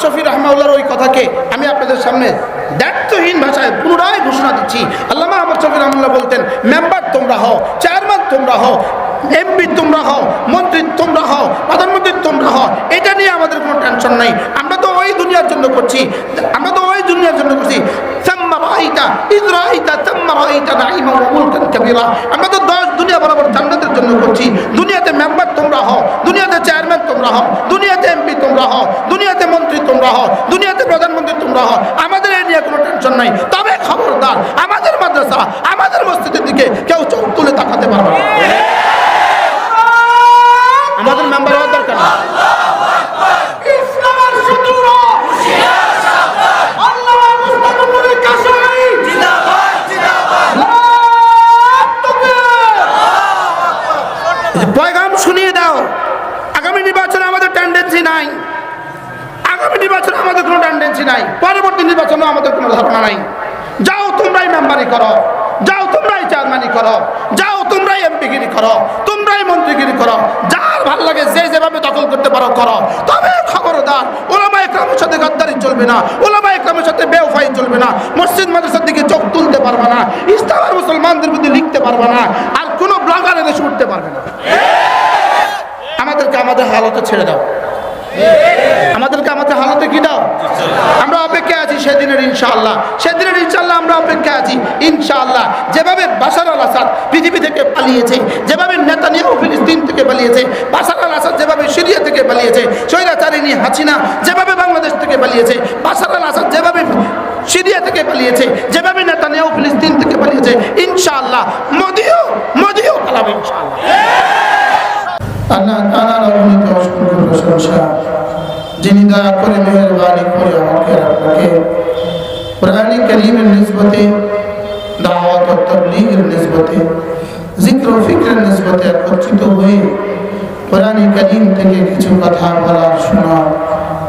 শফি রাহমাহুল্লাহর ওই কথাকে আমি আপনাদের সামনে দায়িত্বহীন ভাষায় পুনরায় ঘোষণা দিচ্ছি। আল্লামা আহমদ শফি রাহমাহুল্লাহ বলতেন, মেম্বার তোমরা হও, চেয়ারম্যান তোমরা হও, এমপি তোমরা হও, মন্ত্রী তোমরা হও, প্রধানমন্ত্রী তোমরা হও, এটা নিয়ে আমাদের কোনো টেনশন নাই। আমরা তো ওই দুনিয়ার জন্য করছি, আমরা তো ওই দুনিয়ার জন্য করছি। আমরা তো 10 দুনিয়া বরাবর জান্নাতের জন্য করছি। দুনিয়াতে মেম্বার তোমরা হও, দুনিয়াতে চেয়ারম্যান তোমরা হও, দুনিয়াতে এমপি তোমরা হও, দুনিয়াতে মন্ত্রী তোমরা হও, দুনিয়াতে প্রধানমন্ত্রী তোমরা হও, আমাদের এই নিয়ে কোনো টেনশন নাই। তবে খবরদার, আমাদের মাদ্রাসা, আমাদের মসজিদের দিকে কেউ চোখ তুলে তাকাতে পারবে না। আমাদের মেম্বার হওয়ার দরকার না। পয়গাম শুনিয়ে দাও, আগামী নির্বাচনে আমাদের টেন্ডেন্সি নাই, আগামী নির্বাচনে আমাদের কোনো টেন্ডেন্সি নাই, পরবর্তী নির্বাচনে আমাদের কোনো ধারণা নাই। যাও তোমরাই মেম্বারি করো, যাও তোমরাই চেয়ারম্যানই করো, যাও তোমরাই এমপিগিরি করো, তোমরাই মন্ত্রীগিরি করো, যার ভালো লাগে যে যেভাবে দখল করতে পারো করো। তবে খবরদার, ওলামা ইকরামের সাথে গাদ্দারি চলবে না, ওলামা ইকরামের সাথে বেওফাই চলবে না, মসজিদ মাদ্রাসার দিকে চোখ তুলতে পারবে না, ইস্তাহার মুসলমানদের প্রতি লিখতে পারবে না, আর কোনো ব্লগারের এসে উঠতে পারবে না। আমাদেরকে আমাদের হালতে ছেড়ে দাও, আমাদেরকে আমাদের হালতে কি দাও। আমরা অপেক্ষা আছি সেদিনের ইনশাআল্লাহ, সেদিনের ইনশাআল্লাহ আমরা অপেক্ষা আছি ইনশাআল্লাহ। যেভাবে বাশার আল আসাদ পৃথিবী থেকে পালিয়েছে, যেভাবে নেতানিয়াহু ফিলিস্তিন থেকে পালিয়েছে, বাশার আল আসাদ যেভাবে সিরিয়া থেকে পালিয়েছে, স্বৈরাচারিণী হাসিনা যেভাবে বাংলাদেশ থেকে পালিয়েছে, বাশার আল আসাদ যেভাবে সিরিয়া থেকে পালিয়েছে, যেভাবে নেতানিয়াহু ফিলিস্তিন থেকে পালিয়েছে, ইনশাআল্লাহ মোদিও পালাবে ইনশাআল্লাহ। আল্লাহ তাআলার অগণিত অসংখ্য প্রশংসা, যিনি দয়া করে মেহেরবানি করে আমাকে আপনাকে কোরআনে কারীমের নিসবতে, দাওয়াত ও তাবলীগের নিসবতে, জিক্র ও ফিকরের নিসবতে একত্রিত হয়ে কোরআনে কারীম থেকে কিছু কথা বলার শোনার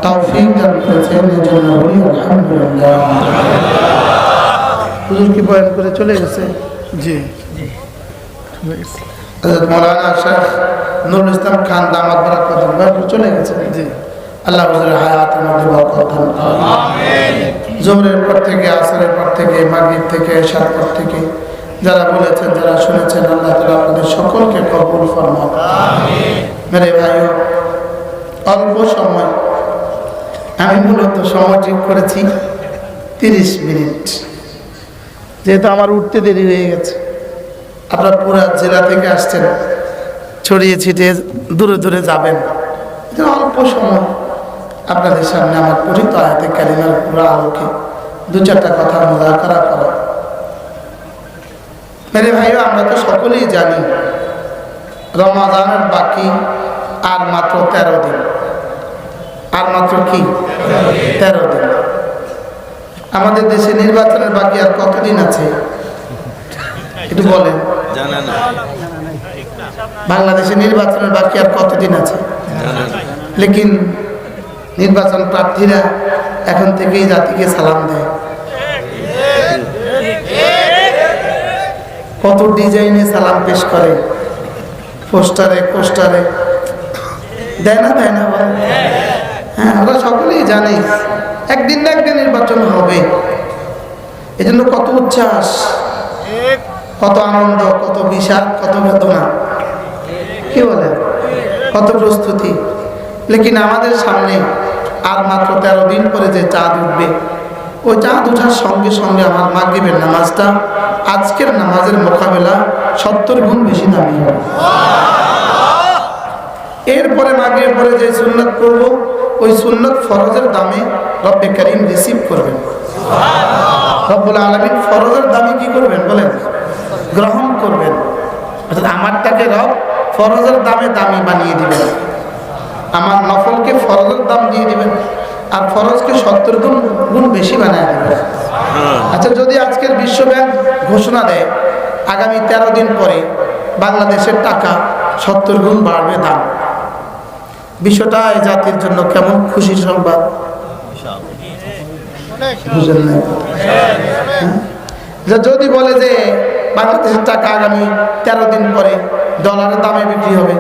তৌফিক দান করেছেন। এজন্য বলি আলহামদুলিল্লাহ। হুজুর কি বয়ান করে চলে গেছে? জি জি, হযরত মাওলানা শেখ নুরুল ইসলাম খান দামাত বরকতুল্লাহ বয়ান করে চলে গেছে। জি, আল্লাহ হুজুরের হায়াতের মধ্যে বরকত দান করুন। আমিন। জোহরের পর থেকে, আসরের পর থেকে, মাগরিব থেকে, এশার পর থেকে যারা বলেছেন, যারা শুনেছেন, আল্লাহ তাআলা আপনাদের সকলকে কবুল ফরমান। আমিন। মেরে ভাইও, অল্প সময়, আমি মূলত সময় ঠিক করেছি 30 মিনিট, যেহেতু আমার উঠতে দেরি হয়ে গেছে। আপনারা পুরা জেলা থেকে আসছেন, ছড়িয়ে ছিটিয়ে দূরে দূরে যাবেন, অল্প সময় আপনাদের সামনে আমার পরিত আয়াতে কারিমার পুরো আলোকে 2-4টা কথা মুযাকারা করা। মেরে ভাইও, আমরা তো সকলেই জানি রমাদানের বাকি আর মাত্র 13 দিন। আর মাত্র কি 13 দিন। আমাদের দেশে নির্বাচনের বাকি আর কতদিন আছে একটু বলেন? বাংলাদেশে নির্বাচনের বাকি আর কতদিন আছে? লেকিন নির্বাচন প্রার্থীরা এখন থেকেই জাতিকে সালাম দেয়, কত ডিজাইনে সালাম পেশ করে, পোস্টারে দেয় না হ্যাঁ, আমরা সকলেই জানি একদিন না একদিন নির্বাচন হবে। এজন্য কত উচ্ছ্বাস, কত আনন্দ, কত বিষাদ, কত বেদনা, কি বলে, কত প্রস্তুতি। লেকিন আমাদের সামনে আর মাত্র 13 দিন পরে যে চাঁদ উঠবে, ওই চাঁদ ওঠার সঙ্গে সঙ্গে আমার মাগরিবের নামাজটা আজকের নামাজের মোকাবেলা 70 গুণ বেশি দামি হবে। এরপরে মাগরিবের পরে যে সুন্নাত করব, ওই সুন্নাত ফরজের দামে রব্বে কারীম রিসিভ করবেন। রব্বুল আলামিন ফরজের দামে কি করবেন বলেন? গ্রহণ করবেন। অর্থাৎ আমারটাকে রব ফরজের দামে দামি বানিয়ে দিবেন, আমার নফলকে ফরজের দাম দিয়ে দিবেন, আর ফরজকে 70 গুণ বেশি বানিয়ে দিবেন। আচ্ছা, যদি আজকের বিশ্বব্যাংক ঘোষণা দেয় আগামী 13 দিন পরে বাংলাদেশের টাকা 70 গুণ বাড়বে দাম, বিষয়টা এই জাতির জন্য কেমন খুশির সংবাদ? বুঝেন না? যদি বলে যে বাংলাদেশের টাকা আগামী 13 দিন পরে ডলারের দামে বিক্রি হবে,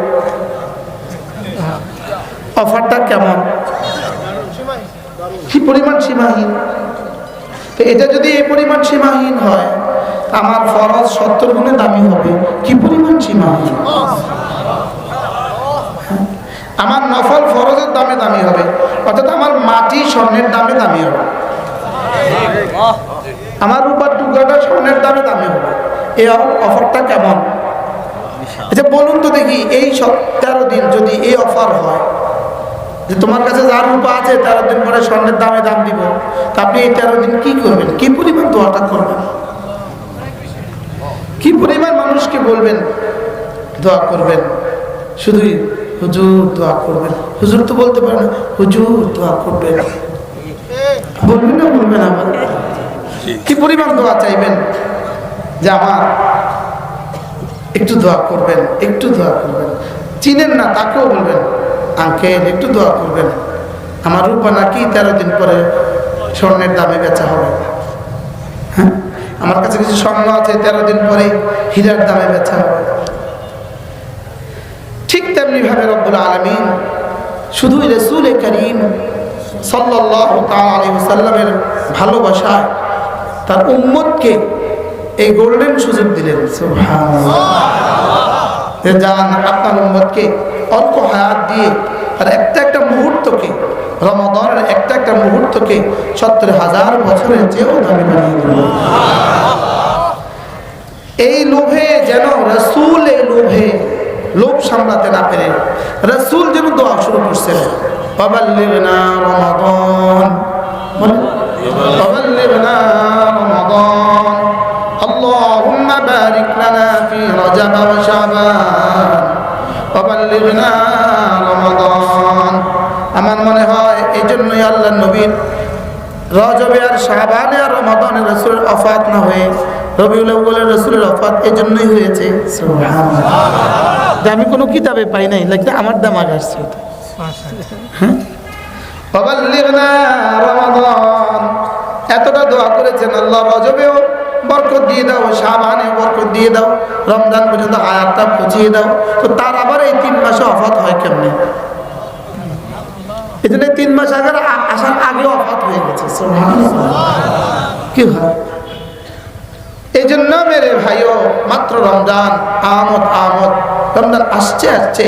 অফারটা কেমন? কি পরিমাণ সীমাহীন। তো এটা যদি এই পরিমাণ সীমাহীন হয়, আমার ফরজ 70 গুণে দামি হবে। কি পরিমাণ সীমাহীন। আমার নফল ফরজের দামে দামি হবে, অর্থাৎ আমার মাটি স্বর্ণের দামে দামি হবে, আমার রূপার টুকরাটা স্বর্ণের দামে দামি হবে। এই অফারটা কেমন? আচ্ছা বলুন তো দেখি, এই 13 দিন যদি এই অফার হয় যে তোমার কাছে যার রূপা আছে 13 দিন পরে স্বর্ণের দামে দাম দিব, তা আপনি এই 13 দিন কি করবেন? কি পরিমাণ দোয়াটা করবেন? কি পরিমাণ মানুষকে বলবেন দোয়া করবেন? শুধুই হুজুর দোয়া করবেন, হুজুর তো বলতে পারে না, হুজুর দোয়া করবেন বলবেন না? বলবেন আমার কি পরিমাণ দোয়া চাইবেন যে আমার একটু দোয়া করবেন, একটু দোয়া করবেন। চিনেন না তাকেও বলবেন, আঙ্কেল একটু দোয়া করবেন, আমার রূপা নাকি 13 দিন পরে স্বর্ণের দামে বেচা হবে। হ্যাঁ, আমার কাছে কিছু স্বর্ণ আছে, 13 দিন পরে হীরার দামে বেচা হবে। ঠিক তেমনি ভাবে রব্বুল আলামিন শুধুই রাসূল করিম সাল্লাল্লাহু তাআলা আলাইহি ওয়াসাল্লামের ভালোবাসায় তার উম্মতকে এই গোল্ডেন সুযোগ দিলেন। সুবহানাল্লাহ। জান আপনার উম্মতকে অল্প হায়াত দিয়ে আর একটা মুহূর্তকে, রমাদানের একটা মুহূর্তকে 70,000 বছরের চেয়েও দামি বানিয়ে দিলেন। এই লোভে যেন রাসূল, এই লোভে লোভ সামলাতে না পেরে রাসূল যেন দোয়া শুরু করছেন, বাবাল্লিগনা রমাদান, বাবাল্লিগনা রমাদান, আল্লাহুম্মা বারিক লানা ফি রজব ওয়া শাবান, বাবাল্লিগনা রমাদান। আমার মনে হয় এই জন্যই আল্লাহর নবীর রজবে আর শাবানে আর রমাদানে রাসূলের ওফাত না হয়ে রবিউল আউয়ালে রাসূলের ওফাত এই জন্যই হয়েছে। সুবহানাল্লাহ। আমি কোনো কিতাবে পাই নাই, লাগতে আমার দামাগ আসছে। বাবাল্লিগনা রমাদান, এতটা দোয়া করেছেন আল্লাহ, রজবেও বরকত দিয়ে দাও, শাবানে বরকত দিয়ে দাও, রমজান পর্যন্ত হায়াতটা পৌঁছিয়ে দাও। তো তার আবার এই 3 মাসে ওফাত হয় কেমনে? এই জন্য 3 মাস আগে আসার আগে ওফাত হয়ে গেছে। কি হয়? এই জন্য মেরে ভাইও, মাত্র রমজান, আমদ রমজান আসছে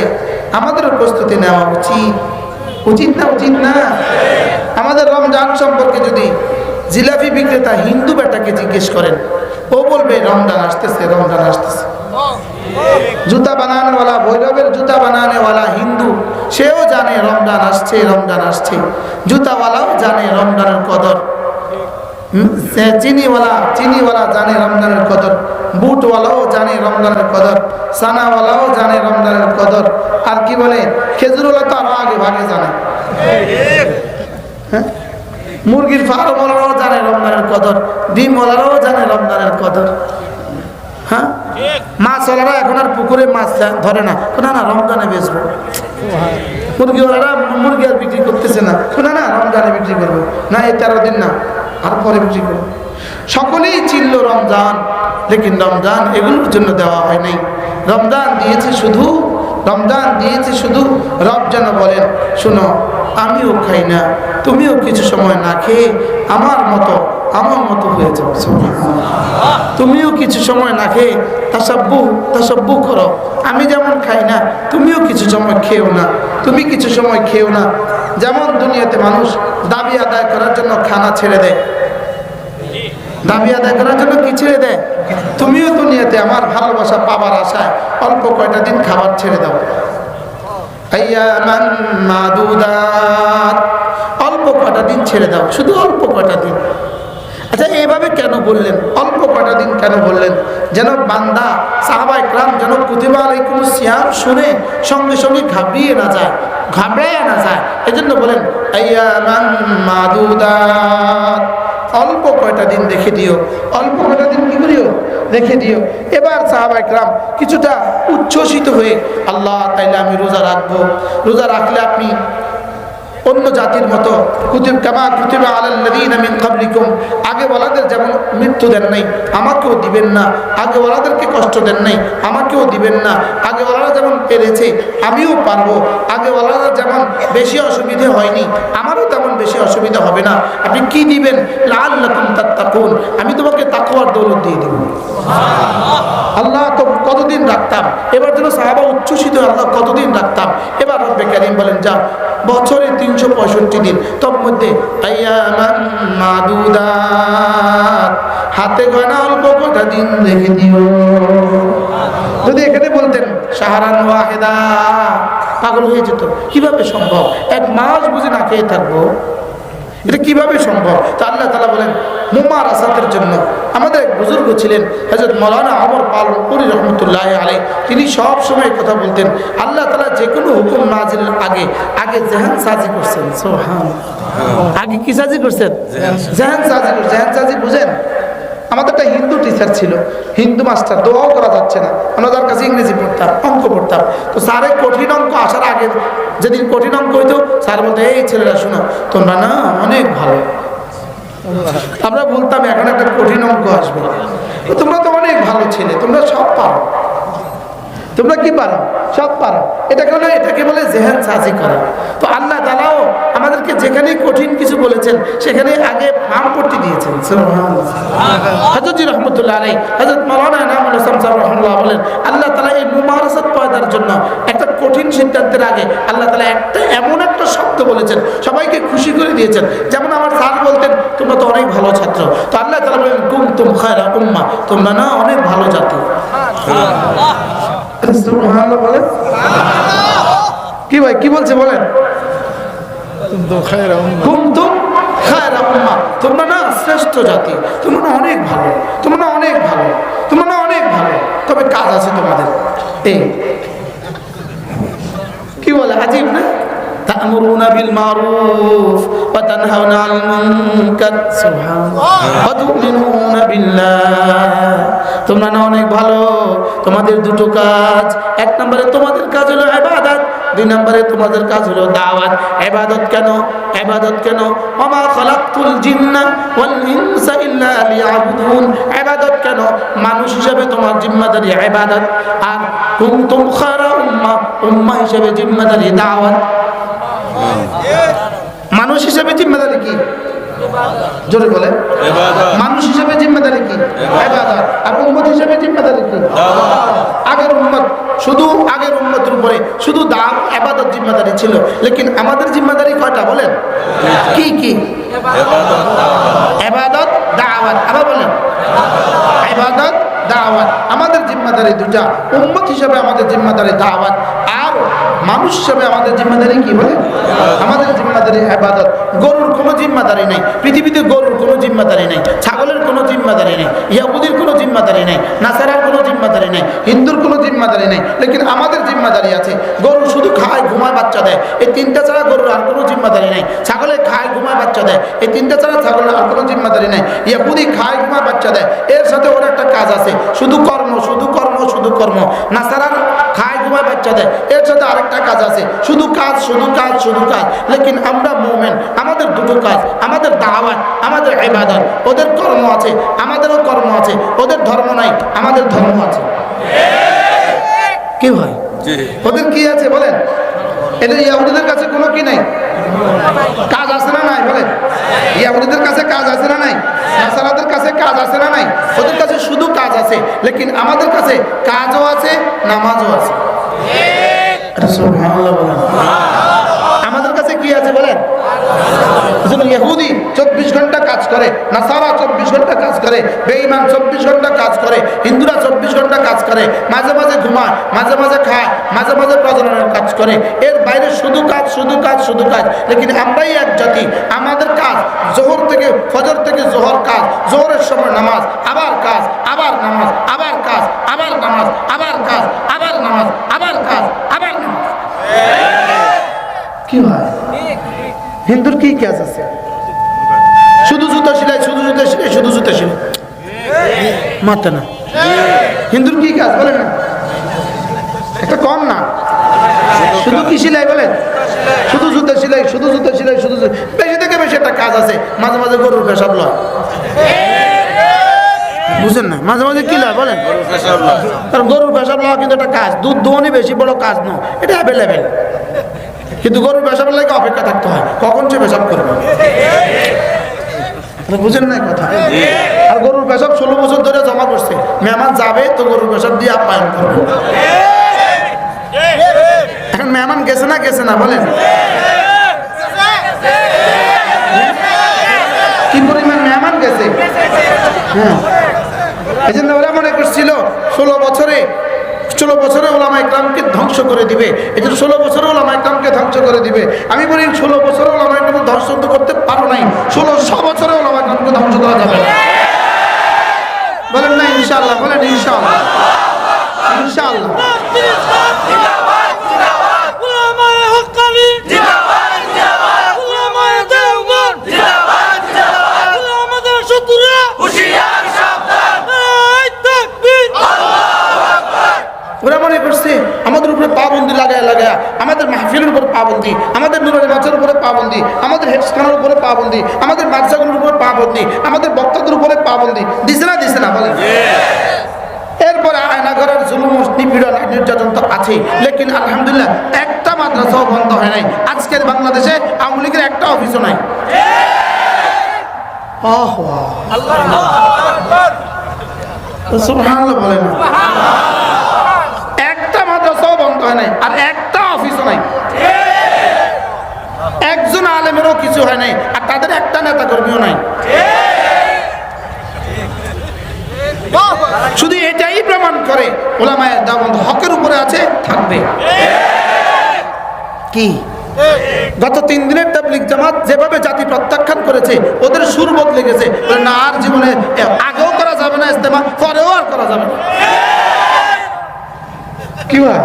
আমাদেরও প্রস্তুতি নেওয়া উচিত না? আমাদের রমজান সম্পর্কে যদি জিলাপি বিক্রেতা হিন্দু বেটাকে জিজ্ঞেস করেন, ও বলবে রমজান আসতেছে। জুতা বানানোওয়ালা, ভৈরবের জুতা বানানোওয়ালা হিন্দু, সেও জানে রমজান আসছে। জুতাওয়ালাও জানে রমজানের কদর, চিনিওয়ালা জানে রমজানের কদর, বুটওয়ালাও জানে রমজানের কদর, সানাওয়ালাও জানে রমজানের কদর। আর কি বলে, খেজুরওয়ালা তো আরো আগে ভাগে জানে। হ্যাঁ, মুরগির ফার্মওয়ালারাও জানে রমজানের কদর, ডিমওয়ালারাও জানে রমজানের কদর। হ্যাঁ, মাছওয়ালারা এখন আর পুকুরে মাছ ধরে না, না রমজানে বেচবো। মুরগিওয়ালারা মুরগি আর বিক্রি করতেছে না, না রমজানে বিক্রি করবো, না এই 13 দিন না, আর পরে বিক্রি করবো। সকলেই চিনল রমজান, লেকিন রমজান এগুলোর জন্য দেওয়া হয় নাই। রমজান দিয়েছে শুধু রব যেন বলেন, শোনো আমিও খাই না, তুমিও কিছু সময় না খেয়ে আমার মতো হয়ে যাও। তুমিও কিছু সময় না খেয়ে তাসাব্বু করো। আমি যেমন খাই না, তুমিও কিছু সময় খেও না, তুমি কিছু সময় খেও না। যেমন দুনিয়াতে মানুষ দাবি আদায় করার জন্য খানা ছেড়ে দেয়, দাবি আদায় করার জন্য কি ছেড়ে দেয়, তুমিও দুনিয়াতে আমার ভালোবাসা পাবার আশায় অল্প কয়টা দিন খাবার ছেড়ে দাও। আইয়ামান মাদুদাত, অল্প কয়টা দিন ছেড়ে দাও, শুধু অল্প কয়টা দিন। আচ্ছা এইভাবে কেন বললেন, অল্প কয়টা দিন কেন বললেন? যেন বান্দা, সাহাবা ইকরাম যেন কুতিবা আলাইকুমুস সিয়াম শুনে সঙ্গে সঙ্গে ঘাবড়ায় না যায়। এজন্য বলেন আইয়ামান মাদুদাত, অল্প কয়টা দিন রেখে দিও, অল্প কয়টা দিন কি করিও, রেখে দিও। এবার সাহাবা ইকরাম কিছুটা উচ্ছ্বসিত হয়ে, আল্লাহ তাইলে আমি রোজা রাখবো, রোজা রাখলে আপনি অন্য জাতির মতো কুতিব কামা কুতিবা আলাল্লাযীনা মিন ক্বাবলিকুম, আগে ওয়ালাদের যেমন মৃত্যু দেন নাই আমাকেও দিবেন না, আগে ওয়ালাদেরকে কষ্ট দেন নাই আমাকেও দিবেন না, আগে ওয়ালারা যেমন পেরেছে আমিও পারবো, আগে ওয়ালারা যেমন বেশি অসুবিধা হয়নি আমারও তেমন বেশি অসুবিধা হবে না। আপনি কি দিবেন? লাআল্লাকুম তাত্তাকুন, আমি তোমাকে তাকওয়ার দৌলত দিয়ে দেব। আল্লাহ তো কতদিন রাখতাম, এবার যেন সাহাবা উচ্ছ্বসিত, আল্লাহ কতদিন রাখতাম। এবার রব্বে কারীম বলেন যা, বছরে 365 দিন, তোর মধ্যে আইয়ামান মাদুদাত, হাতে গোনা অল্প কটা দিন রেখে দিও। যদি এখানে বলতেন শাহরান ওয়াহিদা, পাগল হয়ে যেত। কিভাবে সম্ভব? 1 মাস বুঝে না খেয়ে থাকবো, এটা কিভাবে সম্ভব? তো আল্লাহ তাআলা বলেন মুমারাসাতের জন্য। আমাদের এক বুজুর্গ ছিলেন হযরত মাওলানা ওমর পালনপুরি রহমতুল্লাহ আলাইহি, তিনি সব সময় কথা বলতেন আল্লাহ তাআলা যে কোনো হুকুম নাজিলের আগে আগে জেহান সাজি করছেন। সুবহানাল্লাহ, আগে কি সাজি করছেন? জেহান সাজি করছেন। জেহান সাজি বুঝেন? আমাদের একটা হিন্দু টিচার ছিল, হিন্দু মাস্টার, দোয়াও করা যাচ্ছে না, আমরা তার কাছে ইংরেজি পড়তাম, অঙ্ক পড়তাম। তো স্যারের কঠিন অঙ্ক আসার আগে যেদিন কঠিন অঙ্ক হইতো, স্যার বলতো এই ছেলেরা শোনো, তোমরা না অনেক ভালো। আমরা বলতাম এখন একটা কঠিন অঙ্ক আসবে, তোমরা তো অনেক ভালো ছেলে, তোমরা সব পারো। তোমরা কি পারো? সব পারো। এটাকে বলে জেহান সাজি করা। তো আল্লাহ তাআলাও আমাদেরকে যেখানে কঠিন কিছু বলেছেন সেখানে আগে ফার্ম পড়তে দিয়েছেন। হযরত রহমতুল্লাহ আলাইহি, হযরত মাওলানা ইনামুল হাসান সাহেব রাহিমাহুল্লাহ বলেন আল্লাহ তাআলা এই মুমারাসাত পয়দার জন্য একটা কঠিন সিদ্ধান্তের আগে আল্লাহ তাআলা এমন একটা শব্দ বলেছেন, সবাইকে খুশি করে দিয়েছেন। যেমন আমার স্যার বলতেন তোমরা তো অনেক ভালো ছাত্র, তো আল্লাহ তাআলা বলেন কুনতুম খায়রা উম্মাহ, তোমরা না অনেক ভালো জাতি। সুবহানাল্লাহ বলেন। কি ভাই কি বলছে বলেন? কুনতুম খায়রা উম্মাহ, তোমরা না শ্রেষ্ঠ জাতি, তোমরা না অনেক ভালো, তোমরা না অনেক ভালো, তোমরা না অনেক ভালো। তবে কাজ আছে তোমাদের। এই কি বলে আজীব না? তা'মুরুনা বিল মারুফ ওয়া তানহাউনা আনিল মুনকার, সুবহানাল্লাহ, ওয়া তু'মিনুনা বিল্লাহ। তোমরা না অনেক ভালো, তোমাদের দুটো কাজ। 1 নম্বরে তোমাদের কাজ হলো ইবাদত, 2 নম্বরে তোমাদের কাজ হলো দাওয়াত। ইবাদত কেন? ইবাদত কেন? ওমা খালাকতুল জিন্না ওয়াল ইনসা ইল্লা লিয়াবুদুন। ইবাদত কেন? মানুষ হিসেবে তোমার জিম্মাদারি ইবাদত, আর কুনতুম খায়রা উম্মাহ, উম্মাহ হিসেবে জিম্মাদারি দাওয়াত। মানুষ হিসেবে জিম্মাদারি কি? জোরে বলে। মানুষ হিসেবে জিম্মাদারি কি? ইবাদত। আর উম্মত হিসেবে জিম্মাদারি কি? আগের উম্মত শুধু আগের উম্মতের উপরে শুধু দাওয়াত ইবাদত জিম্মাদারি ছিল, লেকিন আমাদের জিম্মাদারি কয়টা বলেন? কি কি? ইবাদত, দাওয়াত। আবার বলেন ইবাদত, দাওয়াত। আমাদের জিম্মাদারি দুটা। উম্মত হিসেবে আমাদের জিম্মাদারি দাওয়াত, আর মানুষ হিসেবে আমাদের জিম্মাদারি কি বলে? আমাদের জিম্মাদারি ইবাদত। গরুর কোনো জিম্মাদারি নাই পৃথিবীতে, গরুর কোনো জিম্মাদারি নাই, ছাগলের কোনো জিম্মাদারি নাই, ইহুদির কোনো জিম্মাদারি নাই, নাসারার কোনো জিম্মাদারি নাই, হিন্দুর কোনো জিম্মাদারি নাই, লেকিন আমাদের জিম্মাদারি আছে। গরু শুধু খায় ঘুমায় বাচ্চা দেয়, এই 3টা ছাড়া গরুর আর কোনো জিম্মাদারি নাই। ছাগলে খায় ঘুমায় বাচ্চা দেয়, এই 3টা ছাড়া ছাগলের আর কোনো জিম্মাদারি নাই। ইহুদি খায় ঘুমায় বাচ্চা দেয়, এর সাথে ওর একটা কাজ আছে, শুধু কর্ম শুধু কর্ম শুধু কর্ম। নাসারার খায় ঘুমায় বাচ্চা দেয়, এর সাথে আরেকটা কাজ আছে, শুধু কাজ শুধু কাজ শুধু কাজ। লেকিন আমরা মুমিন, আমাদের দুটো কাজ, আমাদের দাওয়াত, আমাদের ইবাদত। ওদের কর্ম আছে, আমাদেরও কর্ম আছে। ওদের ধর্ম নাই, আমাদের ধর্ম আছে। কি ভাই? ওদের কি আছে বলেন? এদের ইহুদিদের কাছে কোনো কি নাই, কাজ আছে না নাই বলেন? ইহুদিদের কাছে কাজ আছে না নাই? নাসারাদের কাছে কাজ আছে না নাই? ওদের কাছে শুধু কাজ আছে, লেকিন আমাদের কাছে কাজও আছে, নামাজও আছে। সুবহানাল্লাহ বলেন। আমাদের কাছে কি আছে বলেন? ইহুদি 24 ঘন্টা কাজ করে, নাসারা 24 ঘন্টা কাজ করে, বেঈমান 24 ঘন্টা কাজ করে, হিন্দুরা 24 ঘন্টা কাজ করে, মাঝে মাঝে ঘুমায়, মাঝে মাঝে খায়, মাঝে মাঝে প্রজননের কাজ করে। এর বাইরে শুধু কাজ শুধু কাজ শুধু কাজ। লেকিন আমরাই এক জাতি, আমাদের কাজ জোহর থেকে ফজর থেকে জোহর কাজ, জোহরের সময় নামাজ, আবার কাজ, আবার নামাজ, আবার কাজ, আবার নামাজ, আবার কাজ, আবার নামাজ, আবার কাজ, আবার নামাজ। কি হয়? হিন্দুর কি কাজ আছে? শুধু জুতো সেলাই, শুধু জুতো সেলাই, শুধু জুতো সেলাই, মারতে না। হিন্দুর কি কাজ বলেন না? একটা কম না, শুধু কি সেলাই বলেন? শুধু জুতো সেলাই, শুধু জুতো সেলাই, শুধু বেশি থেকে বেশি কাজ আছে, মাঝে মাঝে গরুর পেশাব লয়। বুঝেন না? মাঝে মাঝে কি লয় বলেন? কারণ গরুর পেশাব লওয়া কিন্তু একটা কাজ, দুধ দোহনই বেশি বড় কাজ নয়, এটা অ্যাভেলেবেল। কিন্তু গরুর পেশাবের লাগে অপেক্ষা থাকতে হয়, কখন সে পেশাব করবে। বুঝেন না কথা? আর গরুর পেশাব 16 বছর ধরে জমা করছে, মেহমান যাবে তো গরুর পেশাব দিয়ে আপ্যায়ন করবে। এখন মেহমান গেছে না বলেন? কি পরিমাণ মেহমান গেছে। হ্যাঁ, এই জন্য ওরা মনে করছিল 16 বছরে ওলামা ইকরামকে ধ্বংস করে দিবে, এই জন্য 16 বছরে ওলামা ইকরামকে ধ্বংস করে দিবে। আমি বলি 16 বছরে ওলামা ইকরাম ধ্বংস তো করতে পারো নাই, 1600 বছরে ওলামা ইকরামকে ধ্বংস করা যাবে না। বলেন না ইনশাআল্লাহ? বলেন ইনশাআল্লাহ। ইনশাআল্লাহ। ওরা মনে করছে আমাদের উপরে পাবন্দি লাগায় আমাদের মাহফিলের উপরে পাবন্দি, আমাদের নুরানি মাছের উপরে পাবন্দি, আমাদের হেফসখানার উপরে পাবন্দি, আমাদের মাদ্রাসাগুলোর উপরে পাবন্দি, আমাদের বক্তাদের উপরে পাবন্দি দিছে না বলেন? এরপরে আয়নাঘরের জুলুম নিপীড়ন নির্যাতন তো আছেই, লেকিন আলহামদুলিল্লাহ একটা মাদ্রাসাও বন্ধ হয় নাই। আজকের বাংলাদেশে আওয়ামী লীগের একটা অফিসও নাই। সুবহানাল্লাহ বলেন। একটা মাদ্রাসাও বন্ধ হয় নাই, আর একটা অফিসও নাই। একজন আলেমেরও কিছু হয় নাই, আর তাদের একটা নেতা কর্মীও নাই। শুধু এটাই প্রমাণ করে উলামায়ে দাওয়াত হকের উপরে আছে, থাকবে। কি গত 3 দিনের তাবলীগ জামাত যেভাবে জাতি প্রত্যাখ্যান করেছে, ওদের সুর বদলে গেছে। না, আর জীবনে আগেও করা যাবে না ইজতেমা, পরেও আর করা যাবে না। কি হয়?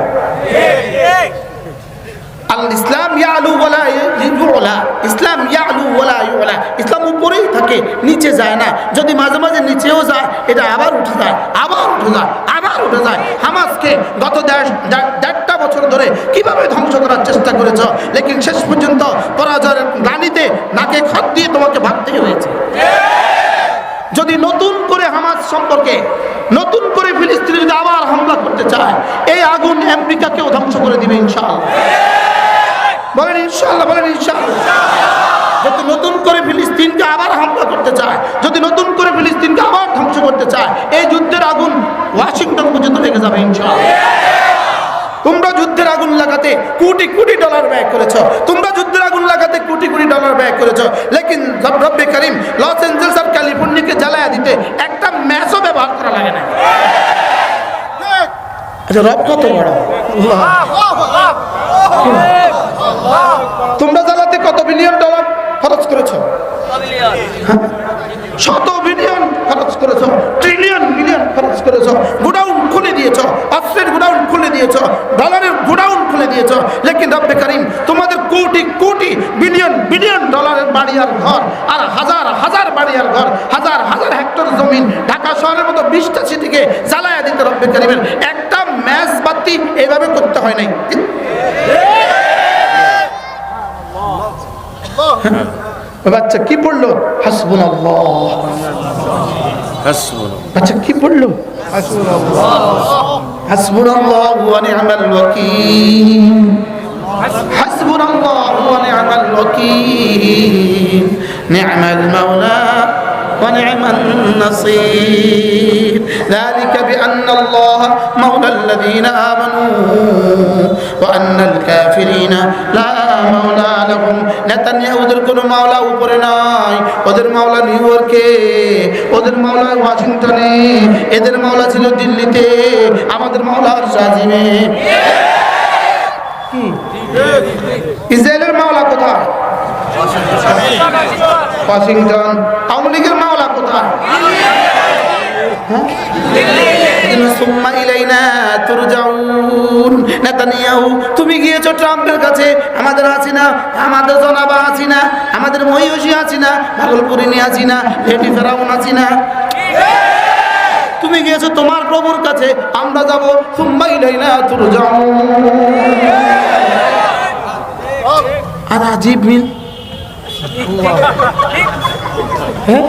আল ইসলাম ইয়ালু ওয়ালা ইউলা, ইসলাম ইয়ালু ওয়ালা ইউলা, ইসলাম উপরেই থাকে, নিচে যায় না। যদি মাঝে মাঝে নিচেও যায়, এটা আবার উঠে যায়, আবার উঠে যায়। হামাসকে গত 1.5 বছর ধরে কিভাবে ধ্বংস করার চেষ্টা করেছ, লেকিন শেষ পর্যন্ত পরাজয়ের গ্লানিতে নাকে খত দিয়ে তোমাকে ভাবতেই হয়েছে। যদি নতুন করে হামাস সম্পর্কে, নতুন করে ফিলিস্তিনে যদি আবার হামলা করতে চায়, এই আগুন আমেরিকাকেও ধ্বংস করে দিবে ইনশাআল্লাহ। বলেন ইনশাআল্লাহ। বলেন ইনশাআল্লাহ। যদি নতুন করে ফিলিস্তিনকে আবার হামলা করতে চায়, যদি নতুন করে ফিলিস্তিনকে আবার ধ্বংস করতে চায়, এই যুদ্ধের আগুন ওয়াশিংটন পর্যন্ত লেগে যাবে ইনশাআল্লাহ। তোমরা যুদ্ধের আগুন লাগাতে কোটি কোটি ডলার ব্যয় করেছ, তোমরা যুদ্ধের আগুন লাগাতে কোটি কোটি ডলার ব্যয় করেছ, লেকিন রব্বে কারীম লস অ্যাঞ্জেলস আর ক্যালিফোর্নিয়াকে জ্বালায়া দিতে একটা ম্যাচও ব্যবহার করা লাগে না। আচ্ছা, রব কত বড়! তোমরা জ্বালাতে কত বিলিয়ন ডলার খরচ করেছ? শত বিলিয়ন খরচ করেছ, ট্রিলিয়ন বিলিয়ন খরচ করেছ, গোডাউন খুলে দিয়েছ, অস্ত্রের গোডাউন খুলে দিয়েছ, ডলারের গোডাউন খুলে দিয়েছ, লেকিন রব্বে কারীম তোমাদের কোটি কোটি বিলিয়ন বিলিয়ন ডলারের বাড়ি আর ঘর, আর হাজার হাজার বাড়ি আর ঘর, হাজার হাজার হেক্টর জমিন ঢাকা শহরের মতো 20টা সিটিকে জ্বালায়া দিতে রব্বে কারীমের একটা ম্যাচ বাতি এইভাবে করতে হয় নাই। বাচ্চা কি পড়লো? হাসবুনাল্লাহ। বাচ্চা কি পড়লো? হাসবুনাল্লাহু ওয়া নি'মাল ওয়াকিল। হাসবুনাল্লাহু ওয়া নি'মাল ওয়াকিল। নি'মাল মাওলা ونعم النصير ذلك بأن الله مولى الذين آمنوا وأن الكافرين لا مولى لهم। নেতানিয়াহুদের কোনো মাওলা উপরে নাই, ওদের মাওলা নিউ ইয়র্কে, ওদের মাওলা ওয়াশিংটনে, এদের মাওলা ছিল দিল্লিতে, আমাদের মাওলা শাহজিমে। কি ইসরায়েলের মাওলা কোথায়? ওয়াশিংটন। আওয়ামী লীগের মাওলা কোথায়? সুম্মা ইলাইনা তুরজাউন। নেতানিয়াহু, তুমি গিয়েছো ট্রাম্পের কাছে, আমাদের হাসিনা, আমাদের জনাবা হাসিনা, আমাদের মহিষী হাসিনা, ভাগলপুরিনী হাসিনা, লেডি ফেরাউন হাসিনা, তুমি গিয়েছো তোমার প্রভুর কাছে, আমরা যাব সুম্মা ইলাইনা তুরজাউন। আর আজীব মিল হ্যাঁ?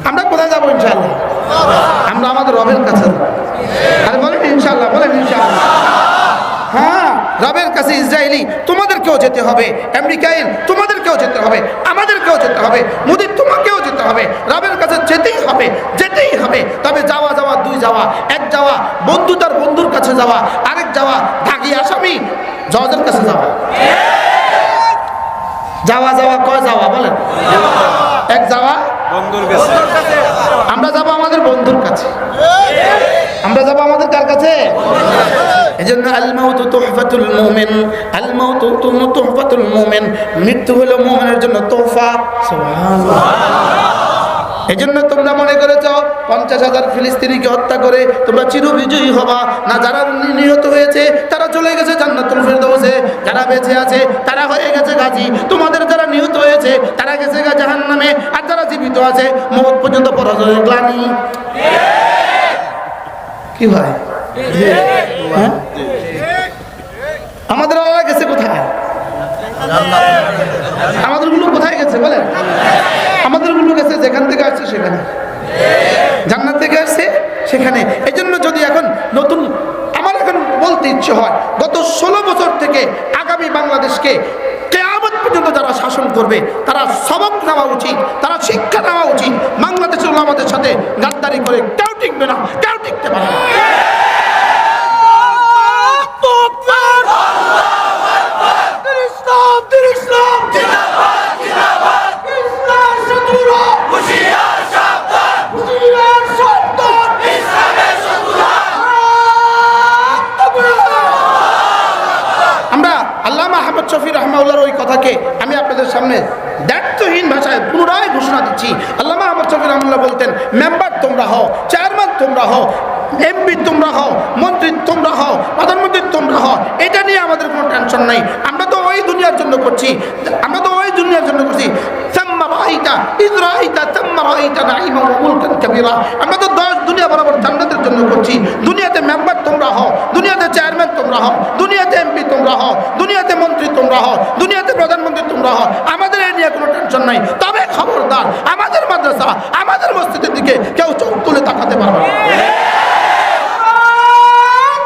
আমরা কোথায় যাবো ইনশাআল্লাহ? আমরা আমাদের রবের কাছে যাবো। আরে বলেন ইনশাআল্লাহ, বলেন ইনশাআল্লাহ। হ্যাঁ, রবের কাছে। ইসরায়েলি তোমাদেরকেও যেতে হবে, আমেরিকাইল তোমাদেরকেও যেতে হবে, আমাদেরকেও যেতে হবে, মোদি তোমাকেও যেতে হবে, রবের কাছে যেতেই হবে, যেতেই হবে। তবে যাওয়া যাওয়া দুই যাওয়া, এক যাওয়া বন্ধু তার বন্ধুর কাছে যাওয়া, আরেক যাওয়া দাগি আসামি জজের কাছে যাওয়া। যাওয়া যাওয়া কয় যাওয়া বলেন? এক যাওয়া বন্ধুর কাছে, আমরা যাব আমাদের বন্ধুর কাছে, আমরা যাব আমাদের কার কাছে? এজন্য আল মাউতু তুহফাতুল মুমিন, আল মাউতু তুহফাতুল মুমিন, মৃত্যু হলো মুমিনের জন্য তোহফা। সুবহানাল্লাহ। এজন্য তোমরা মনে করেছ 50,000 ফিলিস্তিনিকে হত্যা করে তোমরা চিরবিজয়ী হবা না। যারা নিহত হয়েছে তারা চলে গেছে জান্নাতুল ফেরদাউসে, যারা বেঁচে আছে তারা হয়ে গেছে গাজী। তোমাদের যারা নিহত হয়েছে তারা গেছে জাহান্নামে, আর যারা জীবিত আছে মওত পর্যন্ত পরাজয়ের গ্লানি। কি ভাই? হ্যাঁ? আমাদের আল্লাহ গেছে কোথায়? আমাদের গুলো কোথায় গেছে বলেন? আমাদের গুলো গেছে যেখান থেকে আসছে সেখানে, জান্নাত থেকে আসছে সেখানে। এই জন্য যদি এখন নতুন, আমার এখন বলতে ইচ্ছে হয়, গত 16 বছর থেকে আগামী বাংলাদেশকে কিয়ামত পর্যন্ত যারা শাসন করবে তারা সবক নেওয়া উচিত, তারা শিক্ষা নেওয়া উচিত। বাংলাদেশের ওলামাদের সাথে গাদ্দারি করে কেউ টিকবে না, কেউ টিকতে পারে না। শফি রহমাউল্লাহর ওই কথাকে আমি আপনাদের সামনে দায়িত্বহীন ভাষায় পুনরায় ঘোষণা দিচ্ছি। আল্লামা আহমদ শফি রহমাউল্লাহ বলতেন, মেম্বার তোমরা হও, চেয়ারম্যান তোমরা হও, এমপি তোমরা হও, মন্ত্রী তোমরা হও, প্রধানমন্ত্রী তোমরা হও, এটা নিয়ে আমাদের কোনো টেনশন নেই। আমরা তো ওই দুনিয়ার জন্য করছি, আমরা তো ওই দুনিয়ার জন্য করছি। আমরা তো 10 দুনিয়া বরাবর জান্নাতের জন্য করছি। দুনিয়াতে মেম্বার তোমরা হও, দুনিয়াতে চেয়ারম্যান তোমরা হও, দুনিয়াতে এমপি তোমরা হও, দুনিয়াতে মন্ত্রী তোমরা হও, দুনিয়াতে প্রধানমন্ত্রী তোমরা হও, আমাদের এই নিয়ে কোনো টেনশন নাই। তবে খবরদার, আমাদের মাদ্রাসা, আমাদের মসজিদের দিকে কেউ চোখ তুলে তাকাতে পারবে না।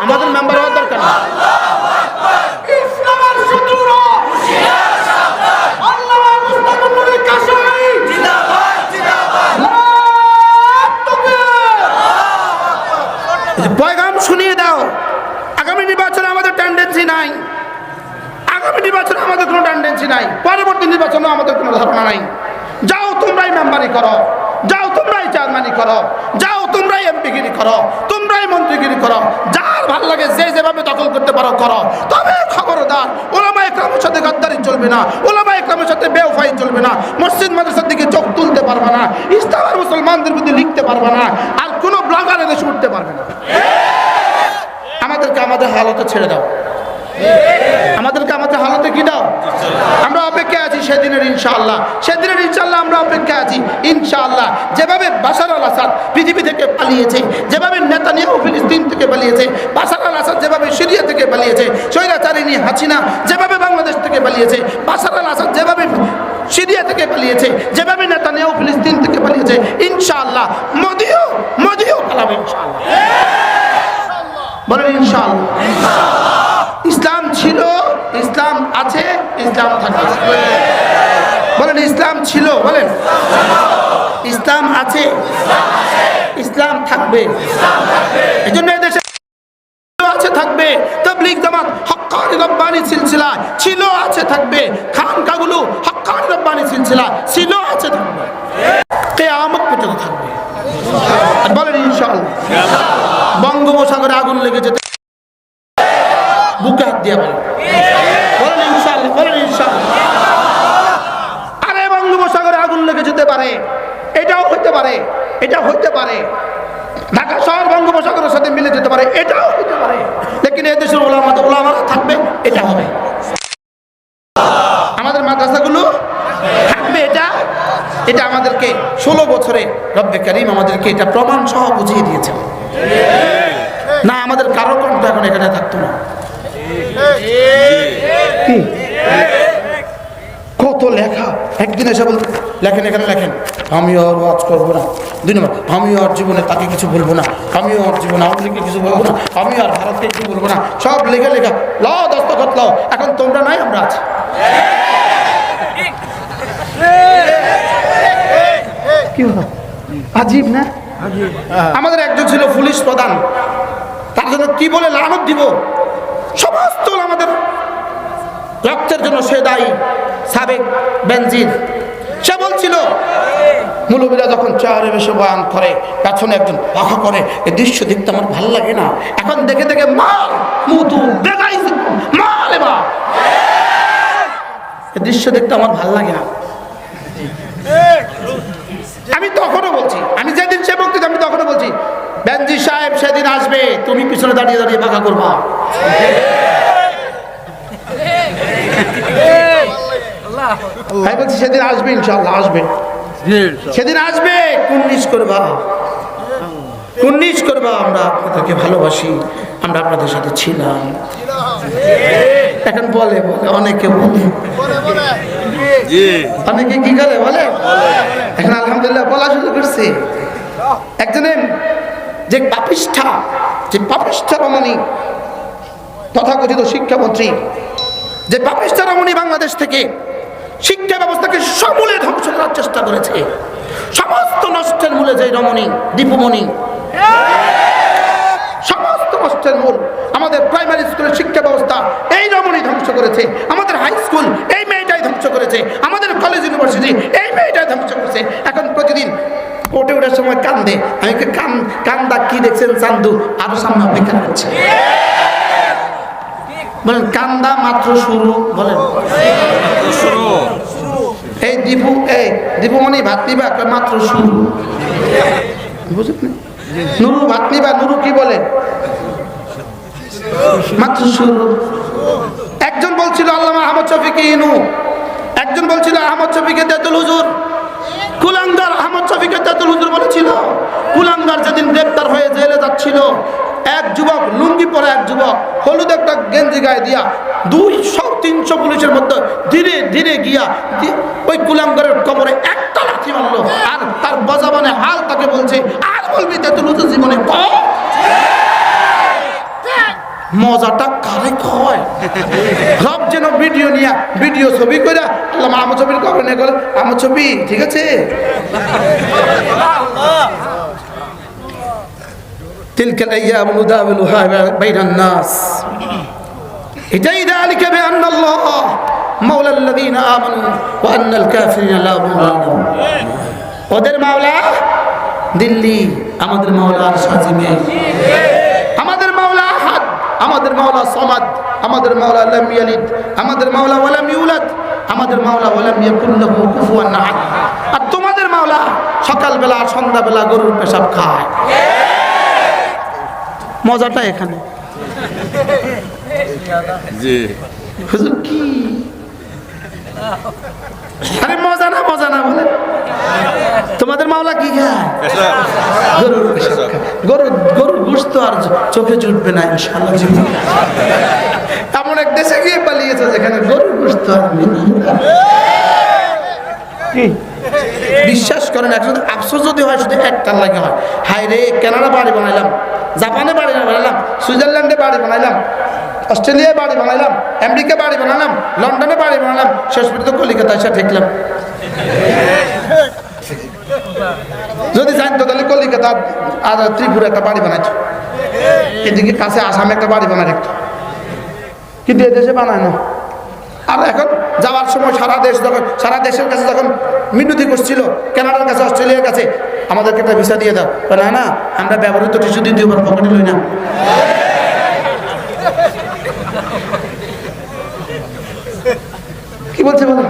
আমাদের মেম্বার হওয়ার দরকার নেই। পয়গাম শুনিয়ে দাও, আগামী নির্বাচনে আমাদের টেন্ডেন্সি নাই, আগামী নির্বাচনে আমাদের কোনো টেন্ডেন্সি নাই, পরবর্তী নির্বাচনে আমাদের কোনো ধারণা নাই। যাও তোমরাই মেম্বারি করো, যাও তোমরাই চেয়ারম্যানই করো, যাও তোমরাই এমপিগিরি করো, তোমরাই মন্ত্রীগিরি করো, যার ভাল লাগে যে যেভাবে দখল করতে পারো করো। তবে খবরদার, ওলামা একরামের সাথে গাদ্দারি চলবে না, ওলামা একরামের সাথে বেওফাই চলবে না, মসজিদ মাদ্রাসার দিকে চোখ তুলতে পারবে না, ইসলাম আর মুসলমানদের প্রতি লিখতে পারবে না, আর কোনো ব্লগার এদেশে উঠতে পারবে না। আমাদেরকে আমাদের হালতে ছেড়ে দাও, আমাদেরকে আমাদের হালতে কি দাও। আমরা অপেক্ষা আছি সেদিনের ইনশাআল্লাহ, সেদিনের ইনশাআল্লাহ আমরা অপেক্ষা আছি ইনশাআল্লাহ। যেভাবে বাশার আল আসাদ পৃথিবী থেকে পালিয়েছে, যেভাবে নেতানিয়াহু ফিলিস্তিন থেকে পালিয়েছে, বাশার আল আসাদ যেভাবে সিরিয়া থেকে পালিয়েছে, স্বৈরাচারিণী হাসিনা যেভাবে বাংলাদেশ থেকে পালিয়েছে, বাশার আল আসাদ যেভাবে সিরিয়া থেকে পালিয়েছে, যেভাবে নেতানিয়াহু ফিলিস্তিন থেকে পালিয়েছে, ইনশাআল্লাহ মোদিও পালাবে ইনশাআল্লাহ। বলেন ইনশাআল্লাহ। ইসলাম ছিল, ইসলাম আছে, ইসলাম থাকবে। বলেন ইসলাম ছিল, বলেন ইসলাম আছে, ইসলাম থাকবে। এই জন্য এদেশে আছে থাকবে তাবলীগ জামাত হক্কানি রব্বানি সিলসিলা ছিল, আছে থাকবে। খানকাগুলো হক্কানি রব্বানি সিলসিলা ছিল, আছে থাকবে, কিয়ামত পর্যন্ত থাকবে। আর বলেন ইনশাআল্লাহ। বঙ্গোপসাগরে আগুন লেগে যেতে বুকে হাত দিয়ে বলেন ইনশাআল্লাহ, বলেন ইনশাআল্লাহ। আরে বঙ্গোপসাগরে আগুন লেগে যেতে পারে, এটাও হইতে পারে, এটা হইতে পারে। ঢাকা শহর বঙ্গোপসাগরের সাথে মিলে যেতে পারে, এটাও হইতে পারে। লেকিন এদেশের ওলামারা থাকবে, এটা হবে। আমাদের মাদ্রাসাগুলো থাকবে, এটা আমাদেরকে 16 বছরে রব্বে কারীম আমাদেরকে এটা প্রমাণ সহ বুঝিয়ে দিয়েছে। না আমাদের কারো কণ্ঠ এখন এখানে থাকতো না। কত লেখা একদিন এসে বলতে লেখেন, এখানে লেখেন, আমি আর ওয়াজ করবো না। 2 নম্বর, আমি আর জীবনে তাকে কিছু বলবো না, আমি আর জীবনে আওয়ামী লীগকে কিছু বলবো না, আমি আর ভারতকে কিছু বলবো না। সব লেখা লেখা লাও, দস্তখত লাও। এখন তোমরা নাই, আমরা আছি। কি হলো? আজীব না? আমাদের একজন ছিল পুলিশ প্রধান, তার জন্য কি বলে লানত দিব। সমস্ত আমাদের রক্তের জন্য সে দায়ী, সাবেক বেনজির। সে বলছিল মুলুবিরা যখন চেয়ারে বসে বয়ান করে, পেছনে একজন পাখা করে, এই দৃশ্য দেখতে আমার ভালো লাগে না। এখন দেখে দেখে মাল মুতু দেখাইছে, মাল এবার এই দৃশ্য দেখতে আমার ভালো লাগে না। আমি তখনও বলছি, আমি যেদিন সে বক্তৃতা, আমি তখনও বলছি, বেনজির সাহেব সেদিন আসবে, তুমি পিছনে দাঁড়িয়ে দাঁড়িয়ে পাখা করবা। আমি বলছি সেদিন আসবে, ইনশাআল্লাহ আসবে, সেদিন আসবে। কুন্নিশ করবা, কুন্নিশ করবা, আমরা আপনাদেরকে ভালোবাসি, আমরা আপনাদের সাথে ছিলাম। এখন বলে বলে অনেকে বলে, অনেকে কি করে বলে, এখন আলহামদুলিল্লাহ বলা শুরু করছে। একজনের যে পাপিষ্ঠা রমণী, তথাকথিত শিক্ষামন্ত্রী, যে পাপিষ্ঠা রমণী বাংলাদেশ থেকে শিক্ষা ব্যবস্থাকে সমূলে ধ্বংস করার চেষ্টা করেছে। সমস্ত নষ্টের মূলে যে রমণী, দীপুমণি, সমস্ত নষ্টের মূল আমাদের প্রাইমারি স্কুলের শিক্ষা ব্যবস্থা এই রমণী ধ্বংস করেছে। আমাদের হাই স্কুল এই মেয়েটাই ধ্বংস করেছে। আমাদের কলেজ ইউনিভার্সিটি এই মেয়েটাই ধ্বংস করেছে। এখন প্রতিদিন কোর্টে ওঠার সময় কান্দে। আমি কান্দা কি দেখছেন চান্দু, আরো সামনে অপেক্ষা করছে। বলেন কান্দা মাত্র শুরু, বলেন এই দীপুমণি ভাত নিবা, মাত্র শুরু, বুঝলেন? নুরু ভাত নিবা, নুরু কি বলে, মাত্র শুরু। একজন বলছিল আল্লামা আহমদ শফিকে ইনু, একজন বলছিল আহমদ শফিকে তেতুল হুজুর। কুলাঙ্গার আহমদ শফিকে তেতুল হুজুর বলেছিল। কুলাঙ্গার যেদিন গ্রেপ্তার হয়ে জেলে যাচ্ছিল, এক যুবক, লুঙ্গি পরা এক যুবক, হলুদ একটা গেঞ্জি গায়ে দিয়া 200-300 পুলিশের মধ্যে ধীরে ধীরে গিয়া ওই কুলাঙ্গারের কবরে একটা লাথি মারলো। আর তার বজাবানে হাল তাকে বলছে, আর বলবি তেতুল হুজুর জীবনে মজাটা কারে কয়। সব যেন ভিডিও নিয়ে, ভিডিও ছবি করে আল্লামা আহমদ ছবির কবরে নিয়ে গেল, আমার ছবি ঠিক আছে। تلك الأيام نداولها بين الناس এটাই ذلك بأن الله مولى الذين آمنوا وأن الكافرين لا مولى لهم। ওদের মাওলা দিল্লি, আমাদের মাওলা আরশাজিমে, আমাদের মাওলা আহাদ, আমাদের মাওলা সামাদ, আমাদের মাওলা লাম ইয়ালিদ, আমাদের মাওলা ওয়ালাম ইউলাদ, আমাদের মাওলা ওয়ালাম ইয়াকুল লাহু কুফুয়ান আহাদ। আর তোমাদের মাওলা সকালবেলা আর সন্ধ্যাবেলা গরুর পেশাব খায়। মজাটা এখানে। জি হুজুর কি আরে মজা না, মজা না বলে। তোমাদের মাওলা কি খায়? গরুর পেশাব খায়। গরুর গোশত আর চোখে জুটবে না ইনশাআল্লাহ। এমন এক দেশে গিয়ে পালিয়েছে যেখানে গরুর গোশত আর কি বিশ্বাস করেন। একজন আফসোস যদি হয় শুধু একটার লাগে হয়, হায় রে কানাডা বাড়ি বানাইলাম, জাপানে বাড়ি বানাইলাম, সুইজারল্যান্ডে বাড়ি বানাইলাম, অস্ট্রেলিয়ায় বাড়ি বানাইলাম, আমেরিকা বাড়ি বানালাম, লন্ডনে বাড়ি বানালাম, শেষ পর্যন্ত কলিকাতায় এসে ঠেকলাম। যদি জানতো তাহলে কলিকাতা আর ত্রিপুরা একটা বাড়ি বানাইতো, এদিকে কাছে আসামে একটা বাড়ি বানাই রাখতো, কিন্তু এদেশে বানায় না। আর এখন যাওয়ার সময় সারা দেশের কাছে যখন মিনতি করছিল, কানাডার কাছে, অস্ট্রেলিয়ার কাছে, আমাদেরকে একটা ভিসা দিয়ে দাও, না না আমরা ব্যবহৃত টিস্যু দিয়ে দিই, পকেটে লই না। কি বলছে বলো?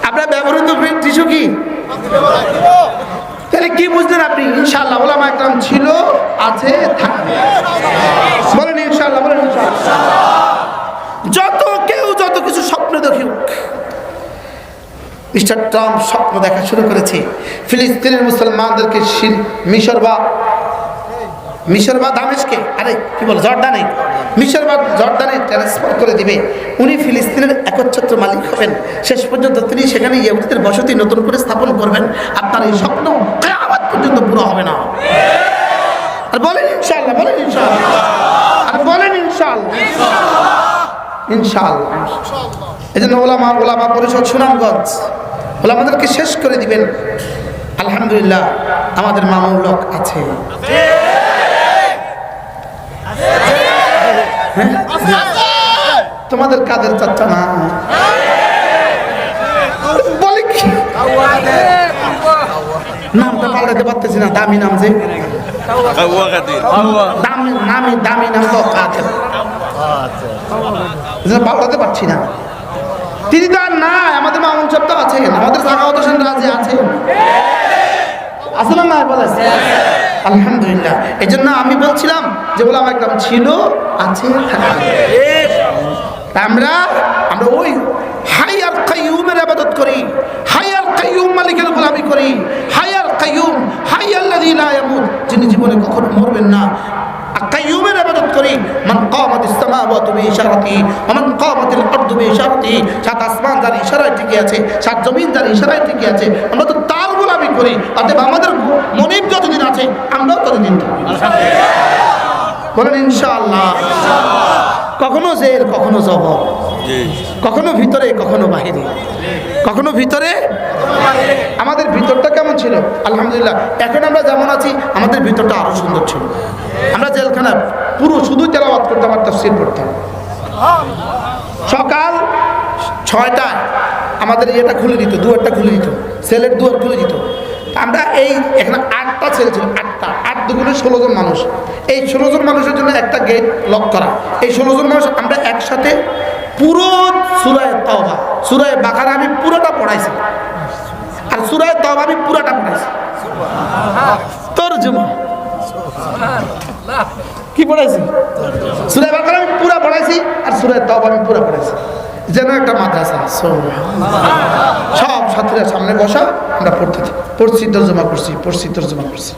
আমরা ব্যবহৃত টিস্যু কি তাহলে কি বুঝলেন আপনি? ইনশাআল্লাহ ওলামা একরাম ছিল, আছে, থাকবে। বলেন ইনশাআল্লাহ, বলেন ইনশাআল্লাহ। কেউ যত কিছু স্বপ্ন দেখুক, মিস্টার ট্রাম্প স্বপ্ন দেখা শুরু করেছে ফিলিস্তিনের মুসলমানদেরকে মিশর বা মিশর বা দামেশকে কি বল জর্দানে, মিশর বা জর্দানে ট্রান্সফার করে দিবে। উনি ফিলিস্তিনের একচ্ছত্র মালিক হবেন। শেষ পর্যন্ত তিনি সেখানে ইহুদিদের বসতি নতুন করে স্থাপন করবেন। আপনার এই স্বপ্ন কিয়ামত পর্যন্ত পুরো হবে না। আর বলেন ইনশাআল্লাহ, বলেন ইনশাআল্লাহ, আর বলেন ইনশাআল্লাহ, ইনশাআল্লাহ। এই জন্য ওলামা পরিষদ সুনামগঞ্জ ওলামাদেরকে শেষ করে দিবেন। আলহামদুলিল্লাহ আমাদের মামুল লোক আছে, তোমাদের কাদের চাচ্চা না বলে কি নামটা পাল্টাতে পারতেছি না, দামি নাম যে দামি নাম তো কাদের, পাল্টাতে পারছি না। তিনি তো আর না, আমাদের মামুন সাহেব তো আছেন, আমাদের সাখাওয়াত হোসেন রাজি আছেন, আসলে না বলে আলহামদুলিল্লাহ। এই জন্য আমি বলছিলাম যে ওলামা একরাম ছিল, আছে, আমরা ওই হাই আর কাইয়ুমের ইবাদত করি, হাই আর কাইয়ুম মালিকের গোলামি করি, হাই আর কাইয়ুম, হাই আল্লাযী লা ইয়ামুত, যিনি জীবনে কখনো মরবেন না, কাইয়ুমের ইবাদত করি। মান কামাতিস সামাওয়াতু বিইশারাতিহি ওয়া মান কামাতিল আরদু বিইশারাতিহি, সাত আসমান যার ইশারায় টিকে আছে, সাত জমিন যার ইশারায় টিকে আছে, আমরা তো তার গোলামি করি। অতএব আমাদের মনিব যতদিন আছে আমরাও ততদিন থাকব। বলেন ইনশাআল্লাহ। কখনো জের, কখনো জবর, কখনো ভিতরে, কখনো বাহিরে, কখনো ভিতরে। আমাদের ভিতরটা কেমন ছিল? আলহামদুলিল্লাহ এখন আমরা যেমন আছি আমাদের ভিতরটা আরো সুন্দর ছিল। আমরা জেলখানা পুরো শুধু তেলাওয়াত করতাম আর তাফসীর পড়তাম। সকাল 6টায় আমাদের ইয়েটা খুলে দিত, দুয়ারটা খুলে দিত, সেলের দুয়ার খুলে দিত। আমরা এখানে 8টা ছেলে ছিল, 8 দুগুণে 16 জন মানুষ। এই 16 জন মানুষের জন্য একটা গেট লক করা। এই 16 জন মানুষ আমরা একসাথে পুরো সূরা তাওবা, সূরা বাকারা আমি পুরোটা পড়াইছি, আর সূরা তাওবা আমি পুরোটা পড়াইছি। তরজমা কি পড়াইছি? সূরা বাকারা আমি পুরো পড়াইছি, আর সূরা তাওবা আমি পুরো পড়াইছি। যেন একটা মাদ্রাসা, সব ছাত্রীরা সামনে বসা, আমরা পড়ছি, তরজমা করছি, তরজমা করছি।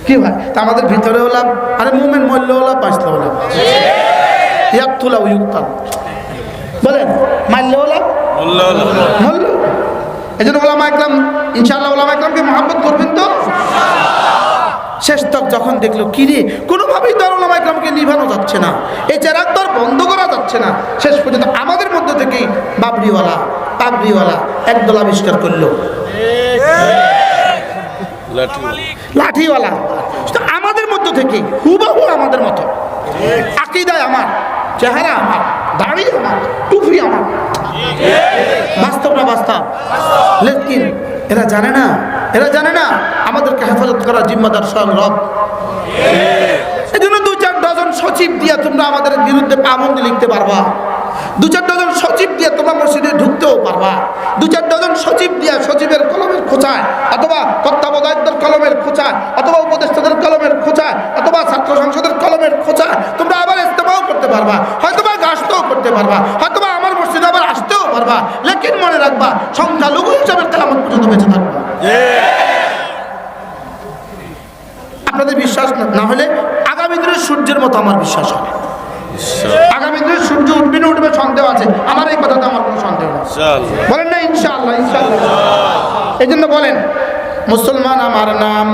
কি ভাই, তা আমাদের ভিতরে হলাম, আরে মুমিন মল্ল হলাম, বাঁচতে হলাম, ইয়াকতুলা ওয়া ইউকতাল, বলেন মাল্য হলাম, মল্ল। এই জন্য ওলামা একরাম ইনশাআল্লাহ ওলামা একরামকে মহব্বত করবেন তো। শেষ তক যখন দেখলো কিরে কোনোভাবেই তো ওলামা একরামকে নিভানো যাচ্ছে না, এই চেরাগ তো আর বন্ধ করা যাচ্ছে না, শেষ পর্যন্ত আমাদের মধ্যে থেকেই বাবরিওয়ালা পাবরিওয়ালা একদল আবিষ্কার করলো, লাঠিওয়ালা। আমাদের মধ্য থেকে হুবহু আমাদের মতো, আকীদায় আমার, চেহারা আমার, দাড়ি আমার, টুপি আমার, বাস্তব না বাস্তব। লেকিন এরা জানে না আমাদেরকে হেফাজত করার জিম্মাদার স্বয়ং রব। এই জন্য 2-4 ডজন সচিব দিয়ে তোমরা আমাদের বিরুদ্ধে পাবন্দি লিখতে পারবা, 2-4 ডজন সচিব দিয়ে তোমরা মসজিদে ঢুকতেও পারবা, 2-4 ডজন সচিব দিয়ে সচিবের কলমের খোঁচায়, অথবা তত্ত্বাবধায়কদের কলমের খোঁচায়, অথবা উপদেষ্টাদের কলমের খোঁচায়, অথবা ছাত্র সংসদের কলমের খোঁচায় তোমরা আবার ইস্তেমাও করতে পারবা, হয়তোবা গাছটাও করতে পারবা, হয়তোবা আমার মসজিদে আবার আসতেও পারবা। লেকিন মনে রাখবা সংখ্যালঘু হিসাবে কিয়ামত পর্যন্ত বেঁচে থাকবা। আপনাদের বিশ্বাস না হলে আগামী দিনের সূর্যের মতো আমার বিশ্বাস হবে। আগামী দিনে সূর্য উঠবে না উঠবে সন্দেহ আছে, আমার এই কথাতে আমার কোনো সন্দেহ নেই। বলেন না ইনশাআল্লাহ, ইনশাআল্লাহ। এই জন্য বলেন মুসলমান আমার নাম,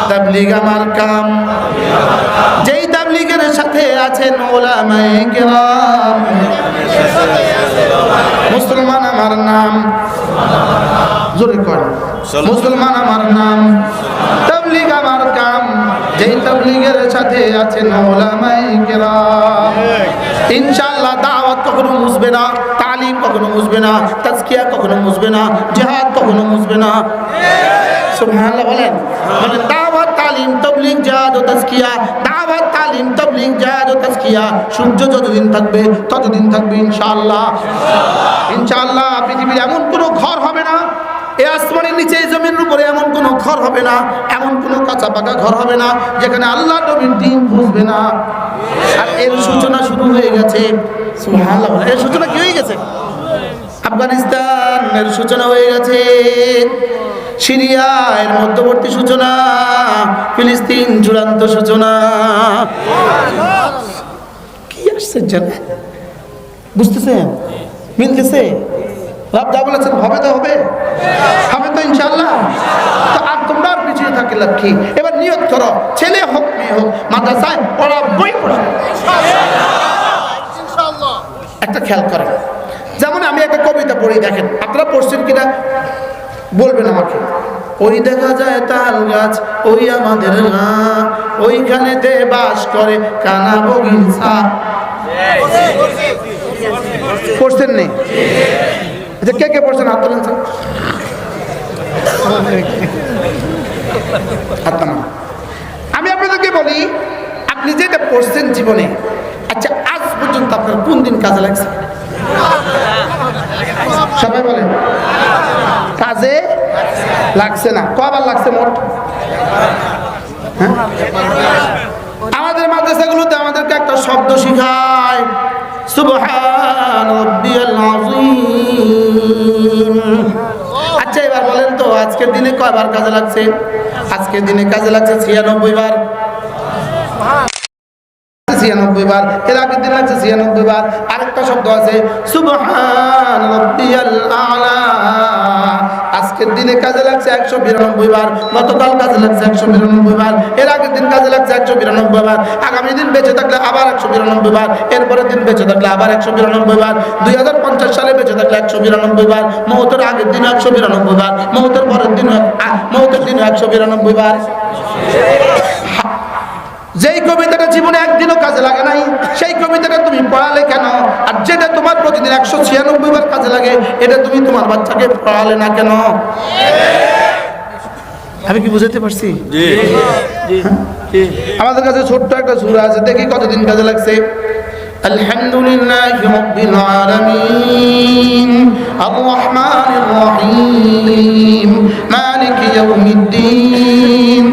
তাবলীগ আমার কাম, যেই তাবলীগের সাথে আছেন উলামায়ে কেরাম। মুসলমান আমার নাম, জোরে করেন, মুসলমান আমার নাম, তাবলীগ আমার কাম, যেই তাবলীগের সাথে আছেন উলামায়ে কেরাম। ইনশাআল্লাহ দাওয়াত কখনো মুছবে না, তালিম কখনো মুছবে না, তাজকিয়া কখনো মুছবে না, জিহাদ কখনো মুছবে না। সুবহানাল্লাহ বলেন, বলেন দাওয়াত তালিম তাবলীগ জিহাদ ও তাজকিয়া, দাওয়াত তালিম তাবলীগ জিহাদ ও তাজকিয়া। সূর্য যতদিন থাকবে ততদিন থাকবে ইনশাআল্লাহ। ইনশাআল্লাহ পৃথিবীর এমন কোনো ঘর হবে না, এই আসমানের নিচে এই জমিনের উপরে এমন কোনো ঘর হবে না, এমন কোনো কাঁচা পাকা ঘর হবে না যেখানে আল্লাহ নবীর দ্বীন বুঝবে না। আর এর সূচনা শুরু হয়ে গেছে। সুবহানাল্লাহ, এর সূচনা কি হয়ে গেছে? আফগানিস্তানের সূচনা হয়ে গেছে, সিরিয়া এর মধ্যবর্তী সূচনা, ফিলিস্তিন চূড়ান্ত সূচনা। কি আসছে জানে, বুঝতেছেন? মিলতেছে? রব যা বলেছেন হবে তো হবে, হবে তো ইনশাআল্লাহ। তো আর তোমরা আর পিছিয়ে থাকি লক্ষ্মী। এবার নিয়ত করো, ছেলে হোক মেয়ে হোক, মাদ্রাসায় পড়া বই পড়া। একটা খেয়াল করেন, যেমন আমি একটা কবিতা পড়ি, দেখেন আপনারা পড়ছেন কিনা বলবেন আমাকে। ওই দেখা যায় তাল গাছ, ওই আমাদের গা, ওইখানেতে বাস করে কানা বগিচা। পড়ছেন নেই? আচ্ছা কে কে পড়ছেন হাত তোলেন স্যার। আমি আপনাদেরকে বলি, আপনি যেটা পড়ছেন জীবনে, আচ্ছা আজ পর্যন্ত আপনার কোন দিন কাজে লাগছে? সবাই বলেন কাজে লাগছে না। কয়বার লাগছে মোট? আমাদের মাদ্রাসাগুলোতে আমাদেরকে একটা শব্দ শিখায়, সুবহান রাব্বিয়াল আযীম। আচ্ছা এবার বলেন তো আজকের দিনে কয়বার কাজে লাগছে? আজকের দিনে কাজে লাগছে 96 বার, 96 বার। এর আগের দিন লাগছে 96 বার। আরেকটা শব্দ আছে সুবহান রাব্বিয়াল আ'লা, আজকের দিনে কাজে লাগছে 192 বার। গতকাল কাজে লাগছে 192 বার। এর আগের দিন কাজে লাগছে 192 বার। আগামী দিন বেঁচে থাকলে আবার 192 বার। এরপরের দিন বেঁচে থাকলে আবার 192 বার। 2050 সালে বেঁচে থাকলে 192 বার। মওতের আগের দিন 192 বার। মওতের পরের দিন, মওতের দিন 192 বার। যেই কবিতাটা জীবনে একদিনও কাজে লাগে নাই, সেই কবিতাটা তুমি পড়ালে কেন? আর যেটা তোমার প্রতিদিন 196 বার কাজে লাগে, এটা তুমি তোমার বাচ্চাকে পড়ালে না কেন? আমি কি বুঝাতে পারছি? আমাদের কাছে ছোট্ট একটা সূরা আছে, দেখি কতদিন কাজে লাগছে। আলহামদুলিল্লাহি রাব্বিল আলামিন আর রহমানির রহিম মালিকি ইয়াউমিদ্দিন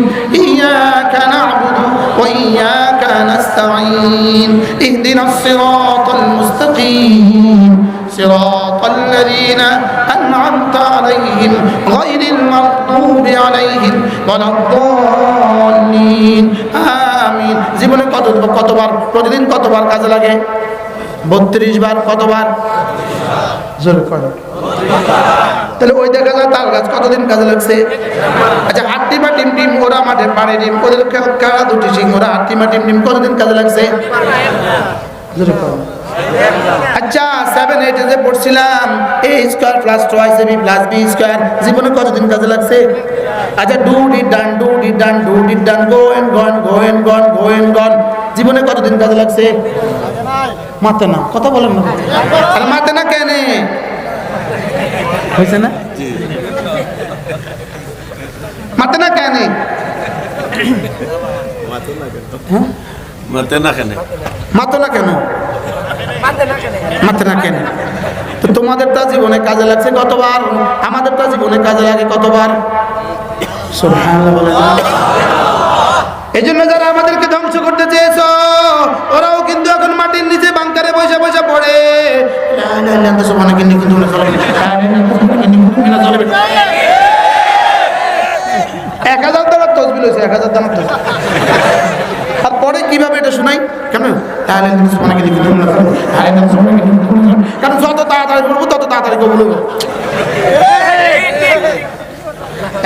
ইয়াকা না'বুদু ওয়া ইয়াকা নাস্তাঈন ইহদিনাস সিরাতাল মুস্তাকিম সিরাতাল লাযীনা আন'আমতা আলাইহিম গায়রিল মাগদুবি আলাইহিম ওয়ালাদ-দাল্লিন আমিন। জীবনে কতবার প্রতিদিন কতবার কাজে লাগে? 32 বার। কতবার? জোরে করো। তাহলে ওই দেখা যায় তাল গাছ কতদিন কাজে লাগছে? আচ্ছা হাট্টি বা টিম টিম ওরা মাঠে পাড়ে ডিম, ওদের কারা দুটি সিং, ওরা হাট্টি মা টিম টিম কতদিন কাজে লাগছে? জোরে করো। আচ্ছা 7 8 যে পড়ছিলাম a square plus 2ab plus b square, জীবনে কতদিন কাজে লাগছে? আচ্ছা do did done, do did done, do did done, go and gone, go and gone, go and gone, জীবনে কতদিন কাজে লাগছে? মাতে না, কথা বলেন না। আর মাতে না কেন হয়েছে না? মাতে না কেন? মাতে না কেন? মাতে না কেন? মাতে না কেন? তো তোমাদেরটা জীবনে কাজে লাগছে কতবার? আমাদেরটা জীবনে কাজে লাগে কতবার? সুবহানাল্লাহ বলে না। এই জন্য যারা আমাদেরকে ধ্বংস করতে চেয়েছ, ওরাও কিন্তু এখন মাটির নিচে বাংকারে বসে বসে পড়ে। 1000 টাকার তসবিল হয়েছে, 1000 টাকার তসবিল। আর পরে কিভাবে এটা শোনাই কেন? কারণ যত তাড়াতাড়ি বলবো তত তাড়াতাড়ি কবুল হইব।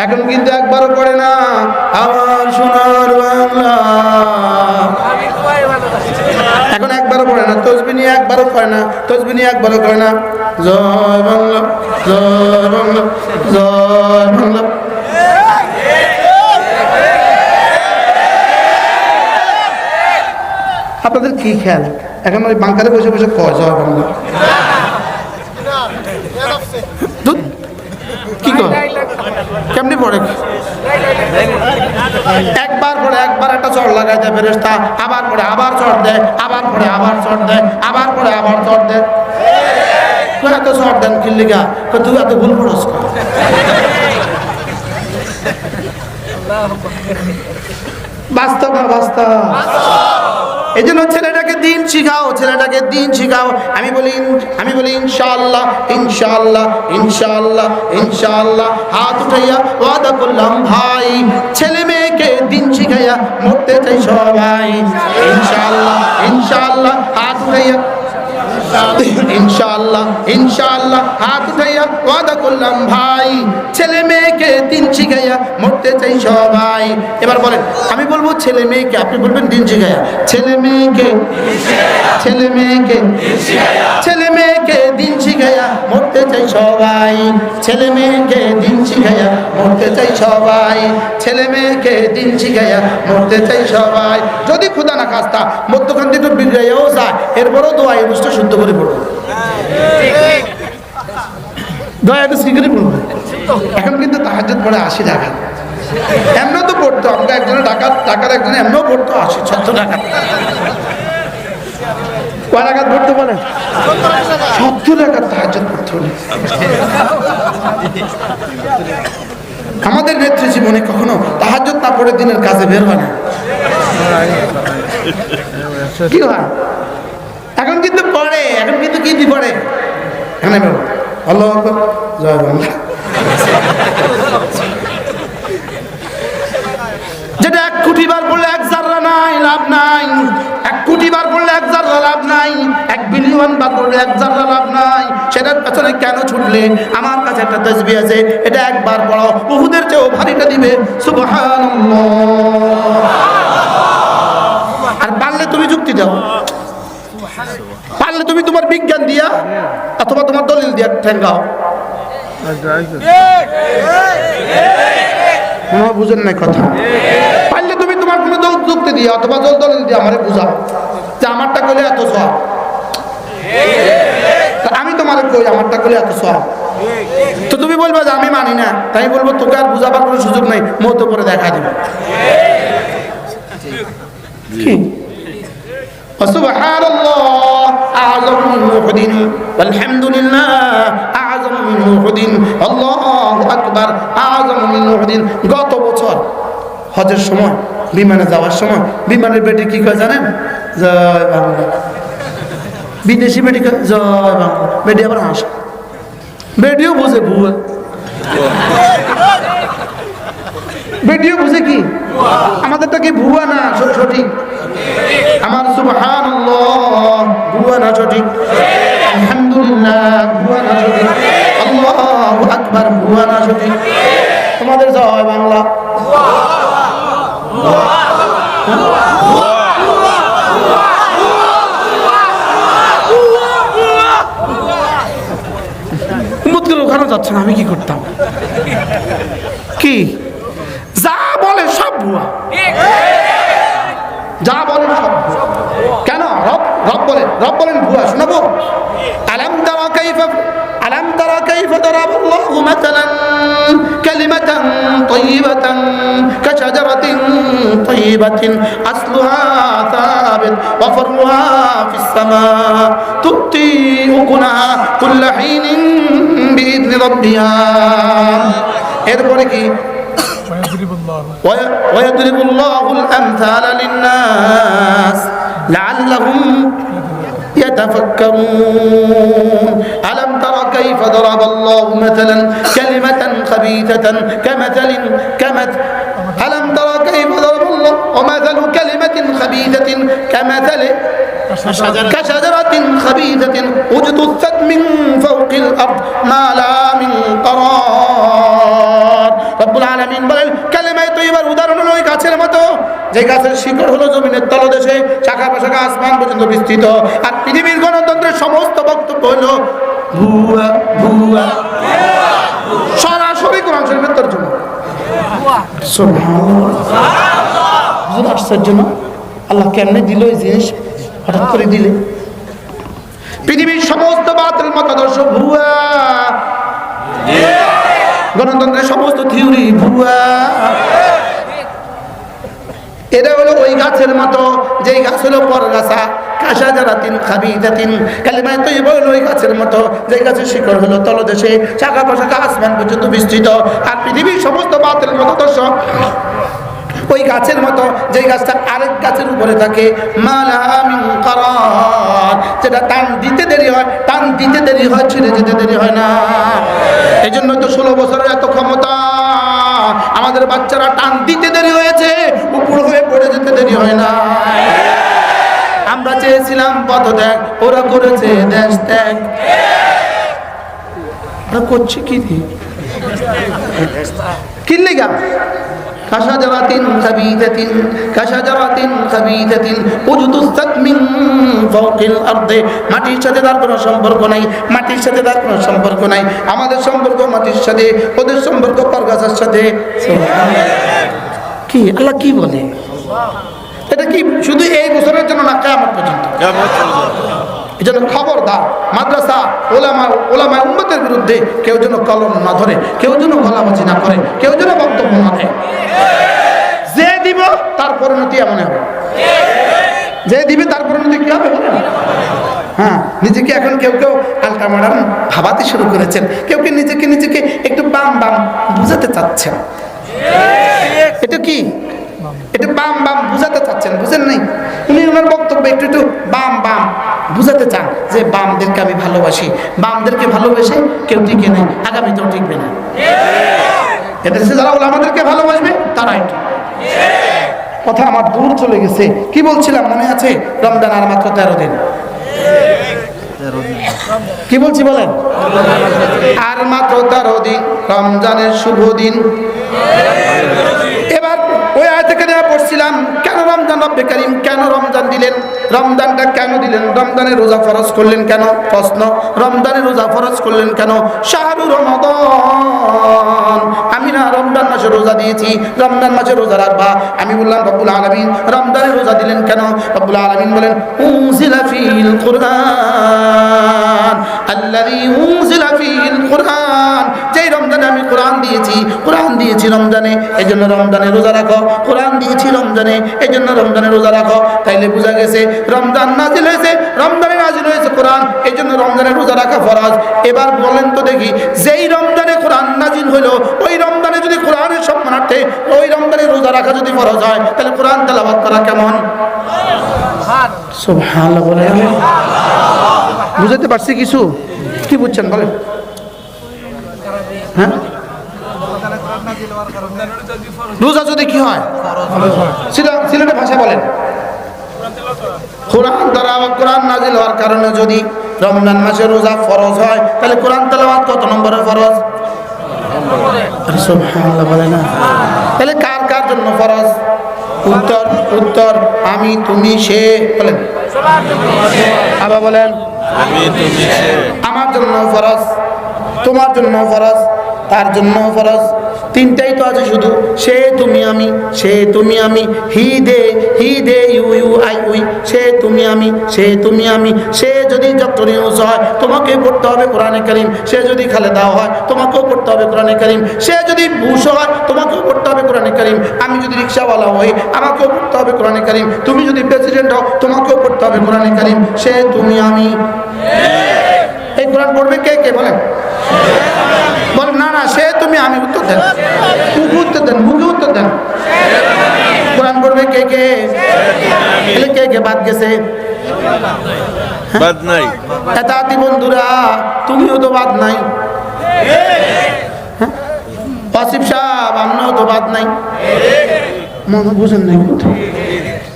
এখন কিন্তু একবারও পড়ে না আমার সোনার বাংলা, এখন একবারও পড়ে না। তসবিহ নিয়ে একবারও পড়ে না, তসবিহ নিয়ে একবারও করে না। জয় বাংলা, জয় বাংলা, জয় বাংলা। আপনাদের কি খেয়াল? এখন ওই বাংকারে বসে বসে কয় জয় বাংলা, কি কয় কেমনি পড়ে? একবার পড়ে একবার একটা চড় লাগাই দেয় ফেরেশতা, আবার পড়ে আবার চড় দেয়, আবার পড়ে আবার চড় দেয়, আবার পড়ে আবার চড় দেয়। তুই এত চড় দেন কিল্লিগা, তুই এত ভুল পড়স। বাস্তব না বাস্তব? এই জন্য ছেলেটাকে দিন শিখাও, ছেলেটাকে দিন শিখাও। আমি বলি ইনশাআল্লাহ ইনশাআল্লাহ ইনশাআল্লাহ ইনশাআল্লাহ। হাত উঠাইয়া ওয়াদা করলাম ভাই ছেলে মেয়েকে দিন শিখাইয়া মরতে চাই সবাই। ইনশাআল্লাহ ইনশাআল্লাহ হাত উঠাইয়া ইনশাআল্লাহ ইনশাআল্লাহ হাত উঠাইয়া ওয়াদা করলাম ভাই ছেলে মেয়েকে দিন শিখাইয়া মরতে চাই সবাই। এবার বলেন, আমি বলবো ছেলে মেয়েকে, আপনি বলবেন দিন শিখাইয়া। ছেলে মেয়েকে ছেলে মেয়েকে ছেলে মেয়েকে দিন শিখাইয়া মরতে চাই সবাই। ছেলে মেয়েকে দিন শিখাইয়া মরতে চাই সবাই। ছেলে মেয়েকে দিন শিখাইয়া মরতে চাই সবাই। যদি খোদা না খাস্তা মধ্যখান থেকে বিগড়াইয়াও যায়, এরপরও দোয়া এই বুঝতে শুদ্ধ করে পড়বো, দোয়া একটু শিখরে পড়বো। এখন কিন্তু তাহাজ্জুদ পড়ে 80 টাকা, এমনও তো পড়তো আমরা একজনের টাকার একজনে এমনও পড়তো 80-70 টাকা। কয় টাকা পড়তে বলেন? 70 টাকার তাহাজ্জুদ পড়তে হলে। আমাদের নেত্রী জীবনে কখনো তাহাজ্জুদ না পড়ে দিনের কাজে বের হয় না। কি হয় এখন কিন্তু পড়ে, এখন কিন্তু কি দি পড়ে, এখানে আল্লাহু আকবার জয় বাংলা। যেটা 1 কোটি বার পড়লে 1 জাররা নাই, লাভ নাই। 1 কোটি বার পড়লে 1 জাররা লাভ নাই। 1 বিলিয়ন বার পড়লে 1 জাররা লাভ নাই। সেটার পেছনে কেন ছুটলে? আমার কাছে একটা তাসবিহ আছে, এটা একবার পড়ো উহুদের চেয়েও ভারীটা দিবে। সুবহানাল্লাহ। আর পারলে তুমি যুক্তি দাও, পারলে তুমি তোমার বিজ্ঞান দিয়া অথবা তোমার দলিল দিয়া ঠেঙ্গাও। বুঝেন নাই কথা? পারলে তুমি তোমার কোনো যুক্তি দিয়ে অথবা দলিল দিয়ে আমারে বুঝাও যে আমারটা করলে এত সব, আমি তোমার কই আমারটা করলে এত সব। তো তুমি বলবে যে আমি মানি না, তাই বলবো তোকে আর বুঝাবার কোনো সুযোগ নেই, মত করে দেখা দিবে। কি সুবহানাল্লাহ আযম মিন উহুদিন আলহামদুলিল্লাহ আযম মিন উহুদিন আল্লাহু আকবার আযম মিন উহুদিন। গত বছর হজের সময় বিমানে যাওয়ার সময় বিমানের বেটি কি কয় জানেন? জয় বাংলা। বিদেশি বেটি কয় জয় বাংলা। বেটি আবার হাসে, বেটিও বুঝে ভুয়া, বেটিও বুঝে কি আমাদেরটা কি ভুয়া না সঠিক? আমার সুবহানাল্লাহ ভুয়া না সঠিক? আলহামদুলিল্লাহ ভুয়া না সঠিক? আল্লাহু আকবার ভুয়া না সঠিক? তোমাদের জয় বাংলা। ওখানে যাচ্ছে না, আমি কি করতাম? কি যা বলে সব ভুয়া, যা বলেন সব ভুয়া। কেন? রব বলেন ভুয়া। শোনাবো? আলাম তারা কাইফা দারাবাল্লাহু মাসালান কালিমাতান তাইয়িবাতান কাশাজারাতিন তাইয়িবাতিন আসলুহা সাবিত ওয়া ফারউহা ফিস সামা তুতি উকুলাহা কুল্লা হিনিন বিইذن রাব্বিহা। এরপরে কি? ويضرب الله الأمثال للناس لعلهم يتفكرون. ألم تر كيف ضرب الله مثلا كلمة خبيثة ألم تر كيف ضرب الله ومثل كلمة خبيثة كشجرة خبيثة اجتثت من فوق الأرض ما لها من قرار. রব্বুল আলামিন বলেন কালেমায়ে তয়্যিবার উদাহরণ হলো ওই গাছের মতো যে গাছের শিকড় হলো জমিনের তলদেশে, শাখা প্রশাখা আসমান পর্যন্ত বিস্তৃত। আর পৃথিবীর গণতন্ত্রের সমস্ত বক্তব্য হলো ভুয়া ভুয়া, সরাসরি কোরআন শরীফের তর্জমা। সুবহানাল্লাহ। আশ্চর্য না? আল্লাহ কেমনে দিল এই জিনিস, হঠাৎ করে দিলে? পৃথিবীর সমস্ত বাতিল মতাদর্শ ভুয়া, গণতন্ত্রের সমস্ত থিওরি ভুয়া। এটা হলো ওই গাছের মতো যেই গাছ হলো পরগাছা, কাশাজারাতিন খাবিজাতিন। কালিমায়ে তয়্যিবা হলো ওই গাছের মতো যেই গাছের শিকড় হলো তলদেশে, শাখা প্রশাখা আসমান পর্যন্ত বিস্তৃত। আর পৃথিবীর সমস্ত বাতিল মতাদর্শ ওই গাছের মতো যেই গাছটা আরেক গাছের উপরে থাকে। মা লাহা মিন কারার, যেটা টান দিতে দেরি হয়, টান দিতে দেরি হয়, ছিঁড়ে যেতে দেরি হয় না। এই জন্য তো 16 বছরের এত ক্ষমতা। আমাদের বাচ্চারা টান দিতে দেরি হয়েছে, উপর হয়ে পড়ে যেতে দেরি হয় না। আমরা চেয়েছিলাম পদত্যাগ, ওরা করেছে দেশ ত্যাগ। করছে কি কিনলে গা কাশাজারাতিন খাবীথাতিন কাশাজারাতিন খাবীথাতিন উজতুসাত মিন ফাওকিল আরদি। মাটির সাথে তার কোনো সম্পর্ক নাই, মাটির সাথে তার কোনো সম্পর্ক নাই। আমাদের সম্পর্ক মাটির সাথে, ওদের সম্পর্ক পরগাছার সাথে। কি আল্লাহ কি বলে? এটা কি শুধু এই বছরের জন্য না, কিয়ামত পর্যন্ত? এই জন্য খবরদার, মাদ্রাসা ওলামা উম্মতের বিরুদ্ধে কেউ যেন কলম না ধরে, কেউ যেন গলাবাজি না করে, কেউ যেন বক্তব্য না দেয়। যে দিব তার পরিণতি এমন হবে, যে দিবে তার পরিণতি কি হবে? হ্যাঁ, নিজেকে এখন কেউ কেউ আলটা মডার্ন ভাবাতে শুরু করেছেন, কেউ কেউ নিজেকে একটু বাম বাম বুঝাতে চাচ্ছেন। এটা কি? এটা বাম বাম বুঝাতে চাচ্ছেন, বুঝেন নাই? উনি ওনার বক্তব্য একটু বাম বাম বুঝাতে চান যে বামদেরকে আমি ভালোবাসি, বামদেরকে ভালোবেসে কেউ টিকে নেই, আগামীতেও টিকবে না। এটা যারা আমাদেরকে ভালোবাসবে তারা একটু কথা। আমার দূর চলে গেছে, কি বলছিলাম মনে আছে? রমজান আর মাত্র 13 দিন। কি বলছি বলেন? আর মাত্র 13 দিন রমজানের শুভ দিন। এবার ওই আয়াত থেকে পড়ছিলাম, কেন রমজান রব্বে কারীম কেন রমজান দিলেন, রমজানটা কেন দিলেন, রমজানের রোজা ফরজ করলেন কেন? প্রশ্ন, রমজানের রোজা ফরজ করলেন কেন? শাহরু রমাদান, আমি না রমজান মাসে রোজা দিয়েছি, রমজান মাসে রোজা রাখবা। আমি বললাম রব্বুল আলামিন রমজানের রোজা দিলেন কেন? রব্বুল আলামিন বলেন উনজিলা ফিল কুরআন আল্লাযী উনজিলা ফিল কুরআন, যেই রমজানে আমি কোরআন দিয়েছি রমজানে, এজন্য রমজানে রোজা রাখো। কোরআন দিয়েছি রমজানে, এজন্য রমজানে রোজা রাখো। তাইলে বোঝা গেছে রমজান নাজিল হয়েছে, রমজানে নাজিল হয়েছে কোরআন, এজন্য রমজানে রোজা রাখা ফরজ। এবার বলেন তো দেখি, যেই রমজানে কোরআন নাজিল হলো, ওই রমজানে যদি কোরআনের সম্মানার্থে ওই রমজানে রোজা রাখা যদি ফরজ হয়, তাহলে কোরআন তেলাওয়াত করা কেমন? সুবহানাল্লাহ বলে। বুঝতে পারছি কিছু? কি বুঝছেন বলেন? হ্যাঁ, রোজা যদি কি হয়, সিলেটের ভাষা বলেন, কোরআন নাজিল হওয়ার কারণে যদি রমজান মাসে রোজা ফরজ হয়, তাহলে কোরআন তেলাওয়াত কত নম্বরের ফরজ? সুবহানাল্লাহ বলে না। তাহলে কার কার জন্য ফরজ? উত্তর আমি তুমি সে। বলেন আবার বলেন, আমার জন্য ফরজ, তোমার জন্য ফরজ, তার জন্য ফরজ। তিনটাই তো আছে শুধু, সে তুমি আমি, সে তুমি আমি, হি দে ইউ আই উই, সে তুমি আমি, সে তুমি আমি। সে যদি ডক্টর ইউনুস হয়, তোমাকে পড়তে হবে কোরআনে কারীম। সে যদি খালেদা হয়, তোমাকেও পড়তে হবে কোরআনে কারীম। সে যদি বুশ হয়, তোমাকেও পড়তে হবে কোরআনে কারীম। আমি যদি রিক্সাওয়ালা হই, আমাকেও পড়তে হবে কোরআনে কারীম। তুমি যদি প্রেসিডেন্ট হও, তোমাকেও পড়তে হবে কোরআনে কারীম। সে তুমি আমি। এই কোরআন পড়বে কে কে বলেন? বলেন না না, সে তুমি আমি। উত্তর দেন, মুখে উত্তর দেন, মুখে উত্তর দেন। কোরআন পড়বে কে কে? কে কে বাদ গেছে? বাদ নাই। এতাতি বন্ধুরা, তুমিও তো বাদ নাই। আসিফ সাহেব, আপনিও তো বাদ নাই। মনে বুঝেন নাই।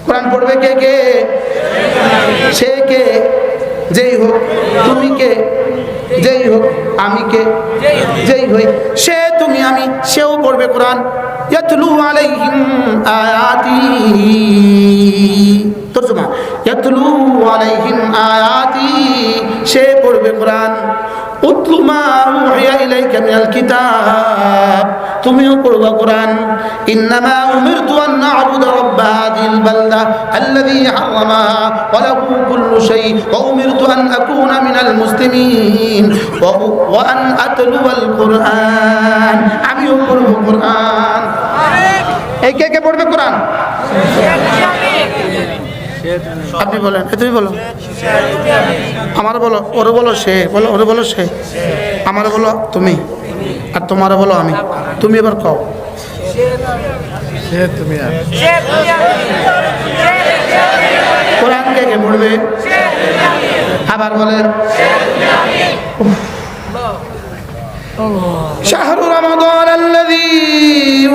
কোরআন পড়বে কে কে? সে কে? যেই হোক, তুমি কে? যেই হোক, আমি কে? যেই হই, সে তুমি আমি, সেও পড়বে কোরআন। ইয়াতলু আলাইহিম আয়াতি, তরজমা ইয়াতলু আলাইহিম আয়াতি, সে পড়বে কোরআন। উতলু মা উহিয়া ইলাইকা মিনাল কিতাব, তুমিও পড়বা কোরআন। ইন্নামা উমিরতু আন না'বুদা রাব্ব হাযিল বালদা আল্লাযী হারামাহা ওয়া লাহু কুল্লু শাই ওয়া উমিরতু আন আকুনা মিনাল মুসলিমিন ওয়া আন আতলুয়াল কুরআন, আমিও পড়ব কোরআন। এই কে কে পড়বে কোরআন? আপনি বলেন, তুমি বলো, আমার বলো, ওরে বলো সে, বলো ওরে বলো সে, আমার বলো তুমি, আর তোমার বলো আমি। তুমি এবার কও, কোরআন কে কে পড়বে? আবার বলেন শাহরু রমাদান আল্লাযী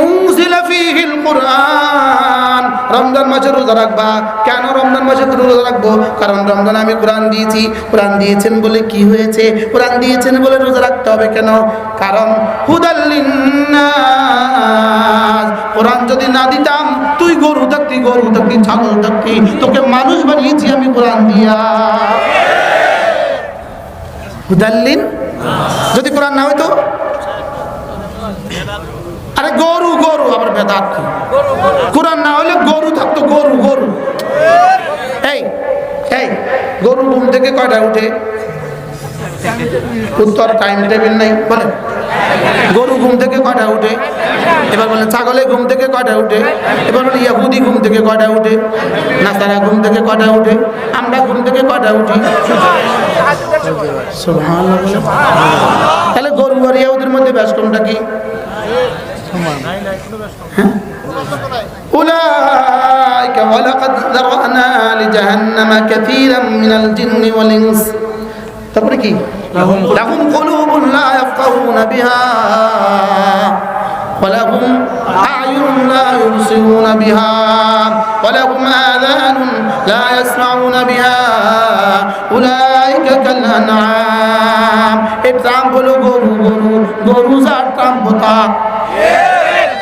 উনজিলা ফীহিল কুরআন। রমজান মাসে রোজা রাখবা। কেন রমজান মাসে রোজা রাখবো? কারণ রমজান আমি কোরআন দিয়েছি। কোরআন দিয়েছেন বলে কি হয়েছে? কোরআন দিয়েছেন বলে রোজা রাখতে হবে কেন? কারণ হুদাল লিন্নাস। কোরআন যদি না দিতাম তুই গরু থাকতি, ছাগল থাকতি, তোকে মানুষ বানিয়েছি আমি কোরআন দিয়া। হুদাল্লিন, যদি কোরআন না হইতো, আরে গরু আবার বেদাত কি? কোরআন না হলে গরু থাকতো, গরু এই গরু ঘুম থেকে কয়টায় উঠে? উত্তর টাইম টেবিল নাই বলে। গরু ঘুম থেকে কয়টায় উঠে? এবার বলে ছাগলে ঘুম থেকে কয়টায় উঠে? এবার বলে ইহুদি ঘুম থেকে কয়টায় উঠে? নাসারা ঘুম থেকে কয়টায় উঠে? আমরা ঘুম থেকে কয়টায় উঠি? সুবহানাল্লাহ। তাহলে গরু আর ইহুদির মধ্যে ব্যাস কোনটা কি? أولئك ولقد ذرأنا لجهنم كثيرا من الجن والإنس تبركي لهم قلوب لا يفقهون بها ولهم أعين لا يبصرون بها ولهم آذان لا يسمعون بها أولئك كالأنعام إبتعام بلو গরু যার টাম বোতা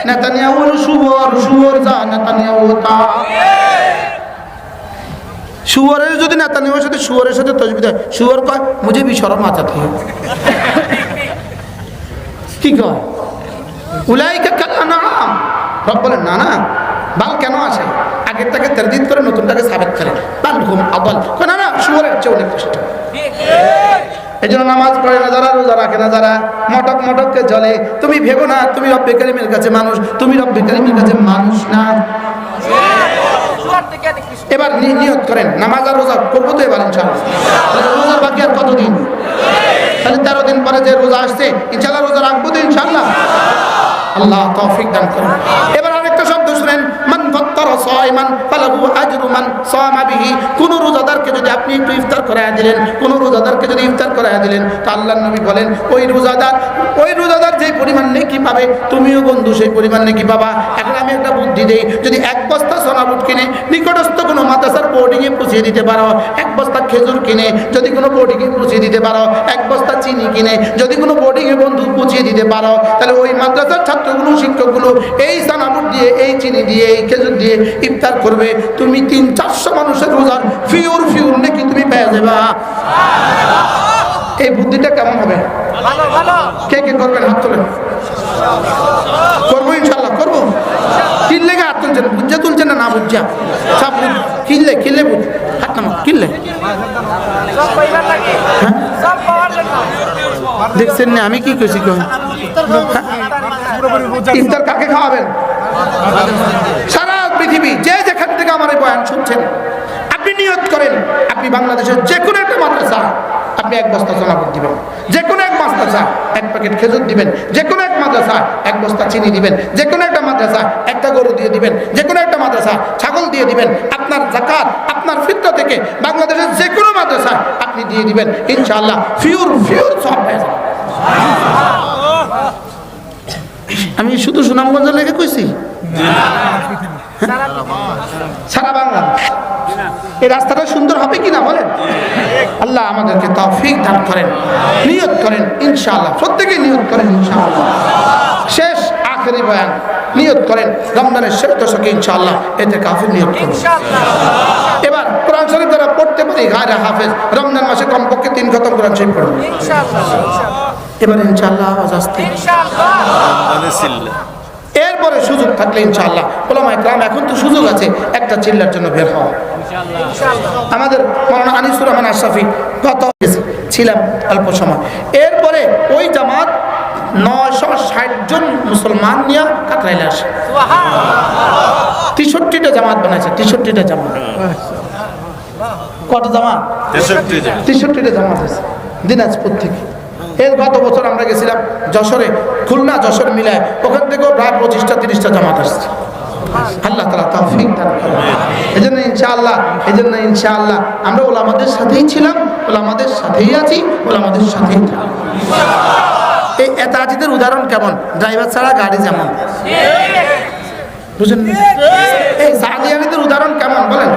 নেতানিয়াহু শুয়োর যা নেতানিয়াহু তা। শুয়োরের যদি নেতানিয়াহুর সাথে শুয়োরের সাথে তসবিহ দেয়, শুয়োর কয় মুঝে भी शर्म आती है। কি কয়? উলাইকা কাল আনআম। রব বলেন না বাল কেন আসে? আগেরটাকে তারদিদ করে নতুনটাকে সাবেত করে। বালহুম আদাল। না শুয়োরের চেয়ে অনেক কষ্ট। এই জন্য নামাজ পড়ে না যারা, রোজা রাখে না যারা, মটককে জ্বলে, তুমি ভেবো না তুমি রব্বে কারীমের কাছে মানুষ, তুমি রব্বে কারীমের কাছে মানুষ না। এবার নিয়ত করেন নামাজ আর রোজা করবো তো এবার ইনশাআল্লাহ। রোজার বাকি আর কতদিন? তাহলে 13 দিন পরে যে রোজা আসছে ইনশাআল্লাহ রোজা রাখবো তো ইনশাআল্লাহ। আল্লাহ তৌফিক দান করুন। এবার আরেকটা শব্দ শুনেন, মান ফাত্তারা সাইমান ফালাহু আজরু মান সামা বিহি। কোন রোজাদারকে যদি আপনি একটু ইফতার করায়া দিলেন, কোন রোজাদারকে যদি ইফতার করায়া দিলেন, তো আল্লাহর নবী বলেন ওই রোজাদার যে পরিমাণ নেকি পাবে তুমিও বন্ধু সেই পরিমাণ নেকি পাবা। এখন আমি একটা বুদ্ধি দেই, যদি এক বস্তা সোনা বুট কিনে নিকটস্থ কোনো মাদ্রাসার বোর্ডিংয়ে পৌঁছে দিতে পারো, এক বস্তা খেজুর কিনে যদি কোনো বোর্ডিংয়ে পৌঁছে দিতে পারো, এক বস্তা চিনি কিনে যদি কোনো বোর্ডিংয়ে বন্ধু পৌঁছে দিতে পারো, তাহলে ওই মাদ্রাসার ছাত্রগুলো শিক্ষকগুলো এই সোনা বুট দিয়ে, এই চিনি দিয়ে, এই খেজুর দিয়ে ইফতার করবে। তুমি 300-400 মানুষের রোজার ফিউর নাকি তুমি পেয়ে যাবা। এই বুদ্ধিটা কেমন হবে? কে করবেন? হাত তোলেন। করবো ইনশাল্লাহ, করবো। কিনলে হাত তুলছেন, বুঝা তুলছেন না বুঝা? সব কিনলে বুঝ হাত নামা, কিনলে দেখছেন না আমি কি কইছি? ইফতার কাকে খাওয়াবেন? সারা পৃথিবী যে যেখান থেকে আমার এই বয়ান শুনছেন, আপনি নিয়ত করেন আপনি বাংলাদেশের যে কোনো একটা মাদ্রাসা আপনি এক বস্তা সোনা বুট দিবেন, যে কোনো এক মাদ্রাসা এক প্যাকেট খেজুর দিবেন, যে কোনো এক মাদ্রাসা এক বস্তা চিনি দিবেন, যে কোনো একটা মাদ্রাসা একটা গরু দিয়ে দিবেন, যে কোনো একটা মাদ্রাসা ছাগল দিয়ে দিবেন। আপনার যাকাত আপনার ফিতরা থেকে বাংলাদেশের যে কোনো মাদ্রাসা আপনি দিয়ে দিবেন, ইনশাআল্লাহ ফিউর সব পেয়ে যাবেন। আমি শুধু সুনামগঞ্জের লেগে কইছি, সারা বাংলা। এই রাস্তাটা সুন্দর হবে কিনা বলেন? আল্লাহ আমাদেরকে তৌফিক দান করেন। নিয়ত করেন ইনশাআল্লাহ, প্রত্যেকে নিয়ত করেন ইনশাআল্লাহ। শেষ আখেরি বয়ান, নিয়ত করেন রমজানের শেষ দশকে ইনশাআল্লাহ ইতিকাফের নিয়ত করেন। এবার কোরআন শরীফ যারা পড়তে পারি গায়রে হাফেজ, রমজান মাসে কমপক্ষে 3 খতম কোরআন শরীফ পড়ুন এবার ইনশাআল্লাহ। আওয়াজ আসতে এরপরে সুযোগ থাকলে ইনশাআল্লাহ ওলামায়ে কেরাম, এখন তো সুযোগ আছে একটা চিল্লার জন্য বের হওয়া। আমাদের মাওলানা আনিসুর রহমান আশরাফি গত ছিলাম অল্প সময়, এরপরে ওই জামাত 960 জন মুসলমান নিয়ে কাকরাইলে আসে। 63টা জামাত বানাইছে, 63টা জামাত। কত জামাত? 63টা জামাত আছে দিনাজপুর থেকে। এর গত বছর আমরা গেছিলাম যশোরে, খুলনা যশোর মিলায়, ওখান থেকেও প্রায় 25টা 30টা জামাত আসছে। আল্লাহ তাআলা তৌফিক দান করেন। এজন্য ইনশাআল্লাহ আমরা ওলামাদের সাথেই ছিলাম, ওলামাদের সাথেই আছি, ওলামাদের সাথেই থাকব। এই এতাজিদের উদাহরণ কেমন? ড্রাইভার ছাড়া গাড়ি যেমন, বুঝেন? এই সাদিয়ানিদের উদাহরণ কেমন বলেন?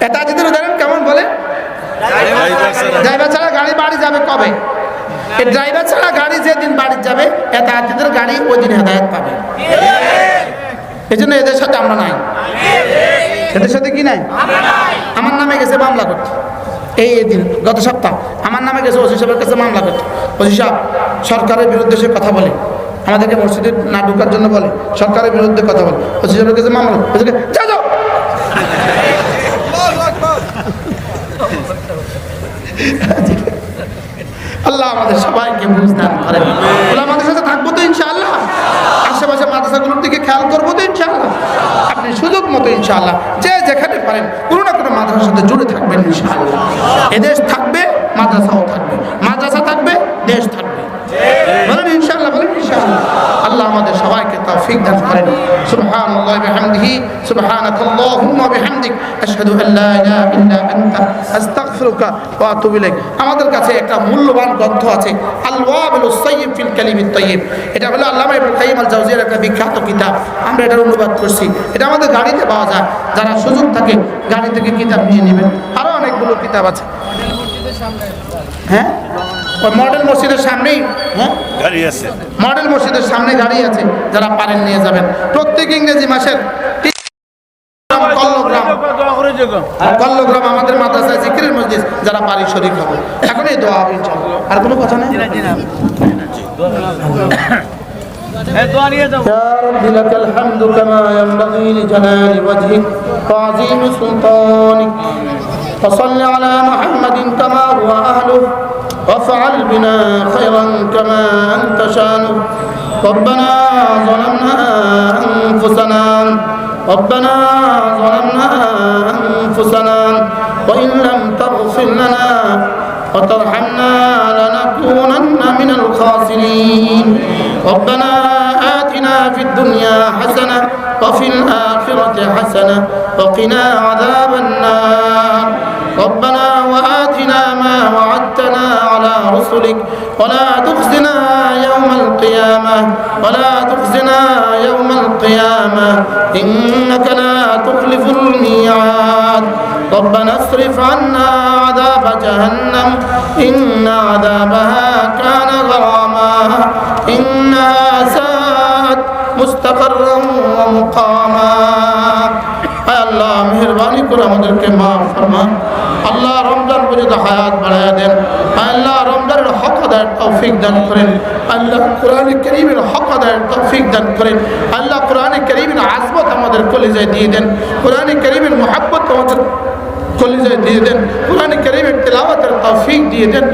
এতাজিদের উদাহরণ কেমন বলে? ড্রাইভার ছাড়া গাড়ি বাড়ি যাবে কবে? এই ড্রাইভার ছাড়া গাড়ি যেদিন বাড়ি যাবে, এতাজিদের গাড়ি ওই দিন হেদায়েত পাবে। এই জন্য এদের সাথে আমরা নাই। এদের সাথে কি নাই? আমার নামে গেছে মামলা করতে, এই দিন গত সপ্তাহ আমার নামে গেছে ওসি সাহেবের কাছে মামলা করতে। ওসি সাহেব সরকারের বিরুদ্ধে সে কথা বলে, আমাদেরকে মসজিদে না ঢোকার জন্য বলে, সরকারের বিরুদ্ধে কথা বলে। ওসি সাহেবের কাছে মামলা, যাও যাও। আল্লাহ আমাদের সবাইকে বুঝদান করেন। আমাদের সাথে থাকবো তো ইনশাআল্লাহ, আশেপাশে মাদ্রাসাগুলোর দিকে খেয়াল করবো তো ইনশাআল্লাহ। আপনি সুযোগ মতো ইনশাআল্লাহ যে যেখানে পারেন কোনো না কোনো মাদ্রাসার সাথে জুড়ে থাকবেন ইনশাআল্লাহ। এদেশ থাকবে, মাদ্রাসাও থাকবে, মাদ্রাসা থাকবে, দেশ থাকবে। বলেন ইনশাআল্লাহ, বলেন ইনশাআল্লাহ। আল্লাহ আমাদের সবাইকে তৌফিক দান করেন। সুবহানাল্লাহি ওয়া বিহামদিহি, সুবহানাকাল্লাহুম্মা ওয়া বিহামদিক, আশহাদু আল লা ইলাহা ইল্লা আনতা, আস্তাগফিরুকা ওয়া আতুবু ইলাইক। আমাদের কাছে একটা মূল্যবান গ্রন্থ আছে, আল ওয়াবিলুস সাইয়্যিব ফিল কালিমিত তাইয়্যিব। এটা হলো আল্লামা ইবনে কাইয়্যিম আল জাওজিয়ার একটা বিখ্যাত কিতাব। আমরা এটার অনুবাদ করছি। এটা আমাদের গাড়িতে পাওয়া যায়, যারা সুযোগ থাকে গাড়ি থেকে কিতাব নিয়ে নেবেন। আরো অনেকগুলো কিতাব আছে। হ্যাঁ, ওই মডেল মসজিদের সামনেই গাড়ি আছে, মডেল মসজিদের সামনে গাড়ি আছে, যারা পারেন নিয়ে যাবেন। প্রত্যেক ইংরেজি মাসের কল্লগ্রাম আমাদের মাদ্রাসায় জিকিরের মসজিদ, যারা পারি শরীক হবে। এখন এই দোয়া হবে ইনশাআল্লাহ। আর কোনো কথা নেই? يا رب لك الحمد كما ينبغي لجلال وجهك وعظيم سلطانك، وصل على محمد كما هو أهله، وافعل بنا خيرا كما أنت شانه. ربنا ظلمنا أنفسنا وإن لم تغفر لنا وترحمنا لنكونن من الخاسرين. ربنا آتنا في الدنيا حسنة وفي الآخرة حسنة وقنا عذاب النار. ربنا وآتنا ما وعدتنا على رسلك ولا تخزنا يوم القيامة إنك لا تخلف الميعاد. ربنا اصرف عنا عذاب جهنم إن عذابها كان غراما إنها ساءت مستقرا ومقاما. আল্লাহ মেহেরবানি করে আমাদেরকে মাফ ফরমান। আল্লাহ রমজান পর্যন্ত হায়াত বাড়ায়া দেন। আল্লাহ রমজানের হক আদায়ের তৌফিক দান করেন। আল্লাহ কোরআনে কারীমের হক আদায়ের তৌফিক দান করেন। আল্লাহ কোরআনে কারীমের আজমত আমাদের কলিজায় দিয়ে দেন। কোরআনে কারীমের মুহাব্বত আমাদের কলিজায় দিয়ে দেন। কোরআনে কারীমের তিলাওয়াতের তৌফিক দিয়ে দেন।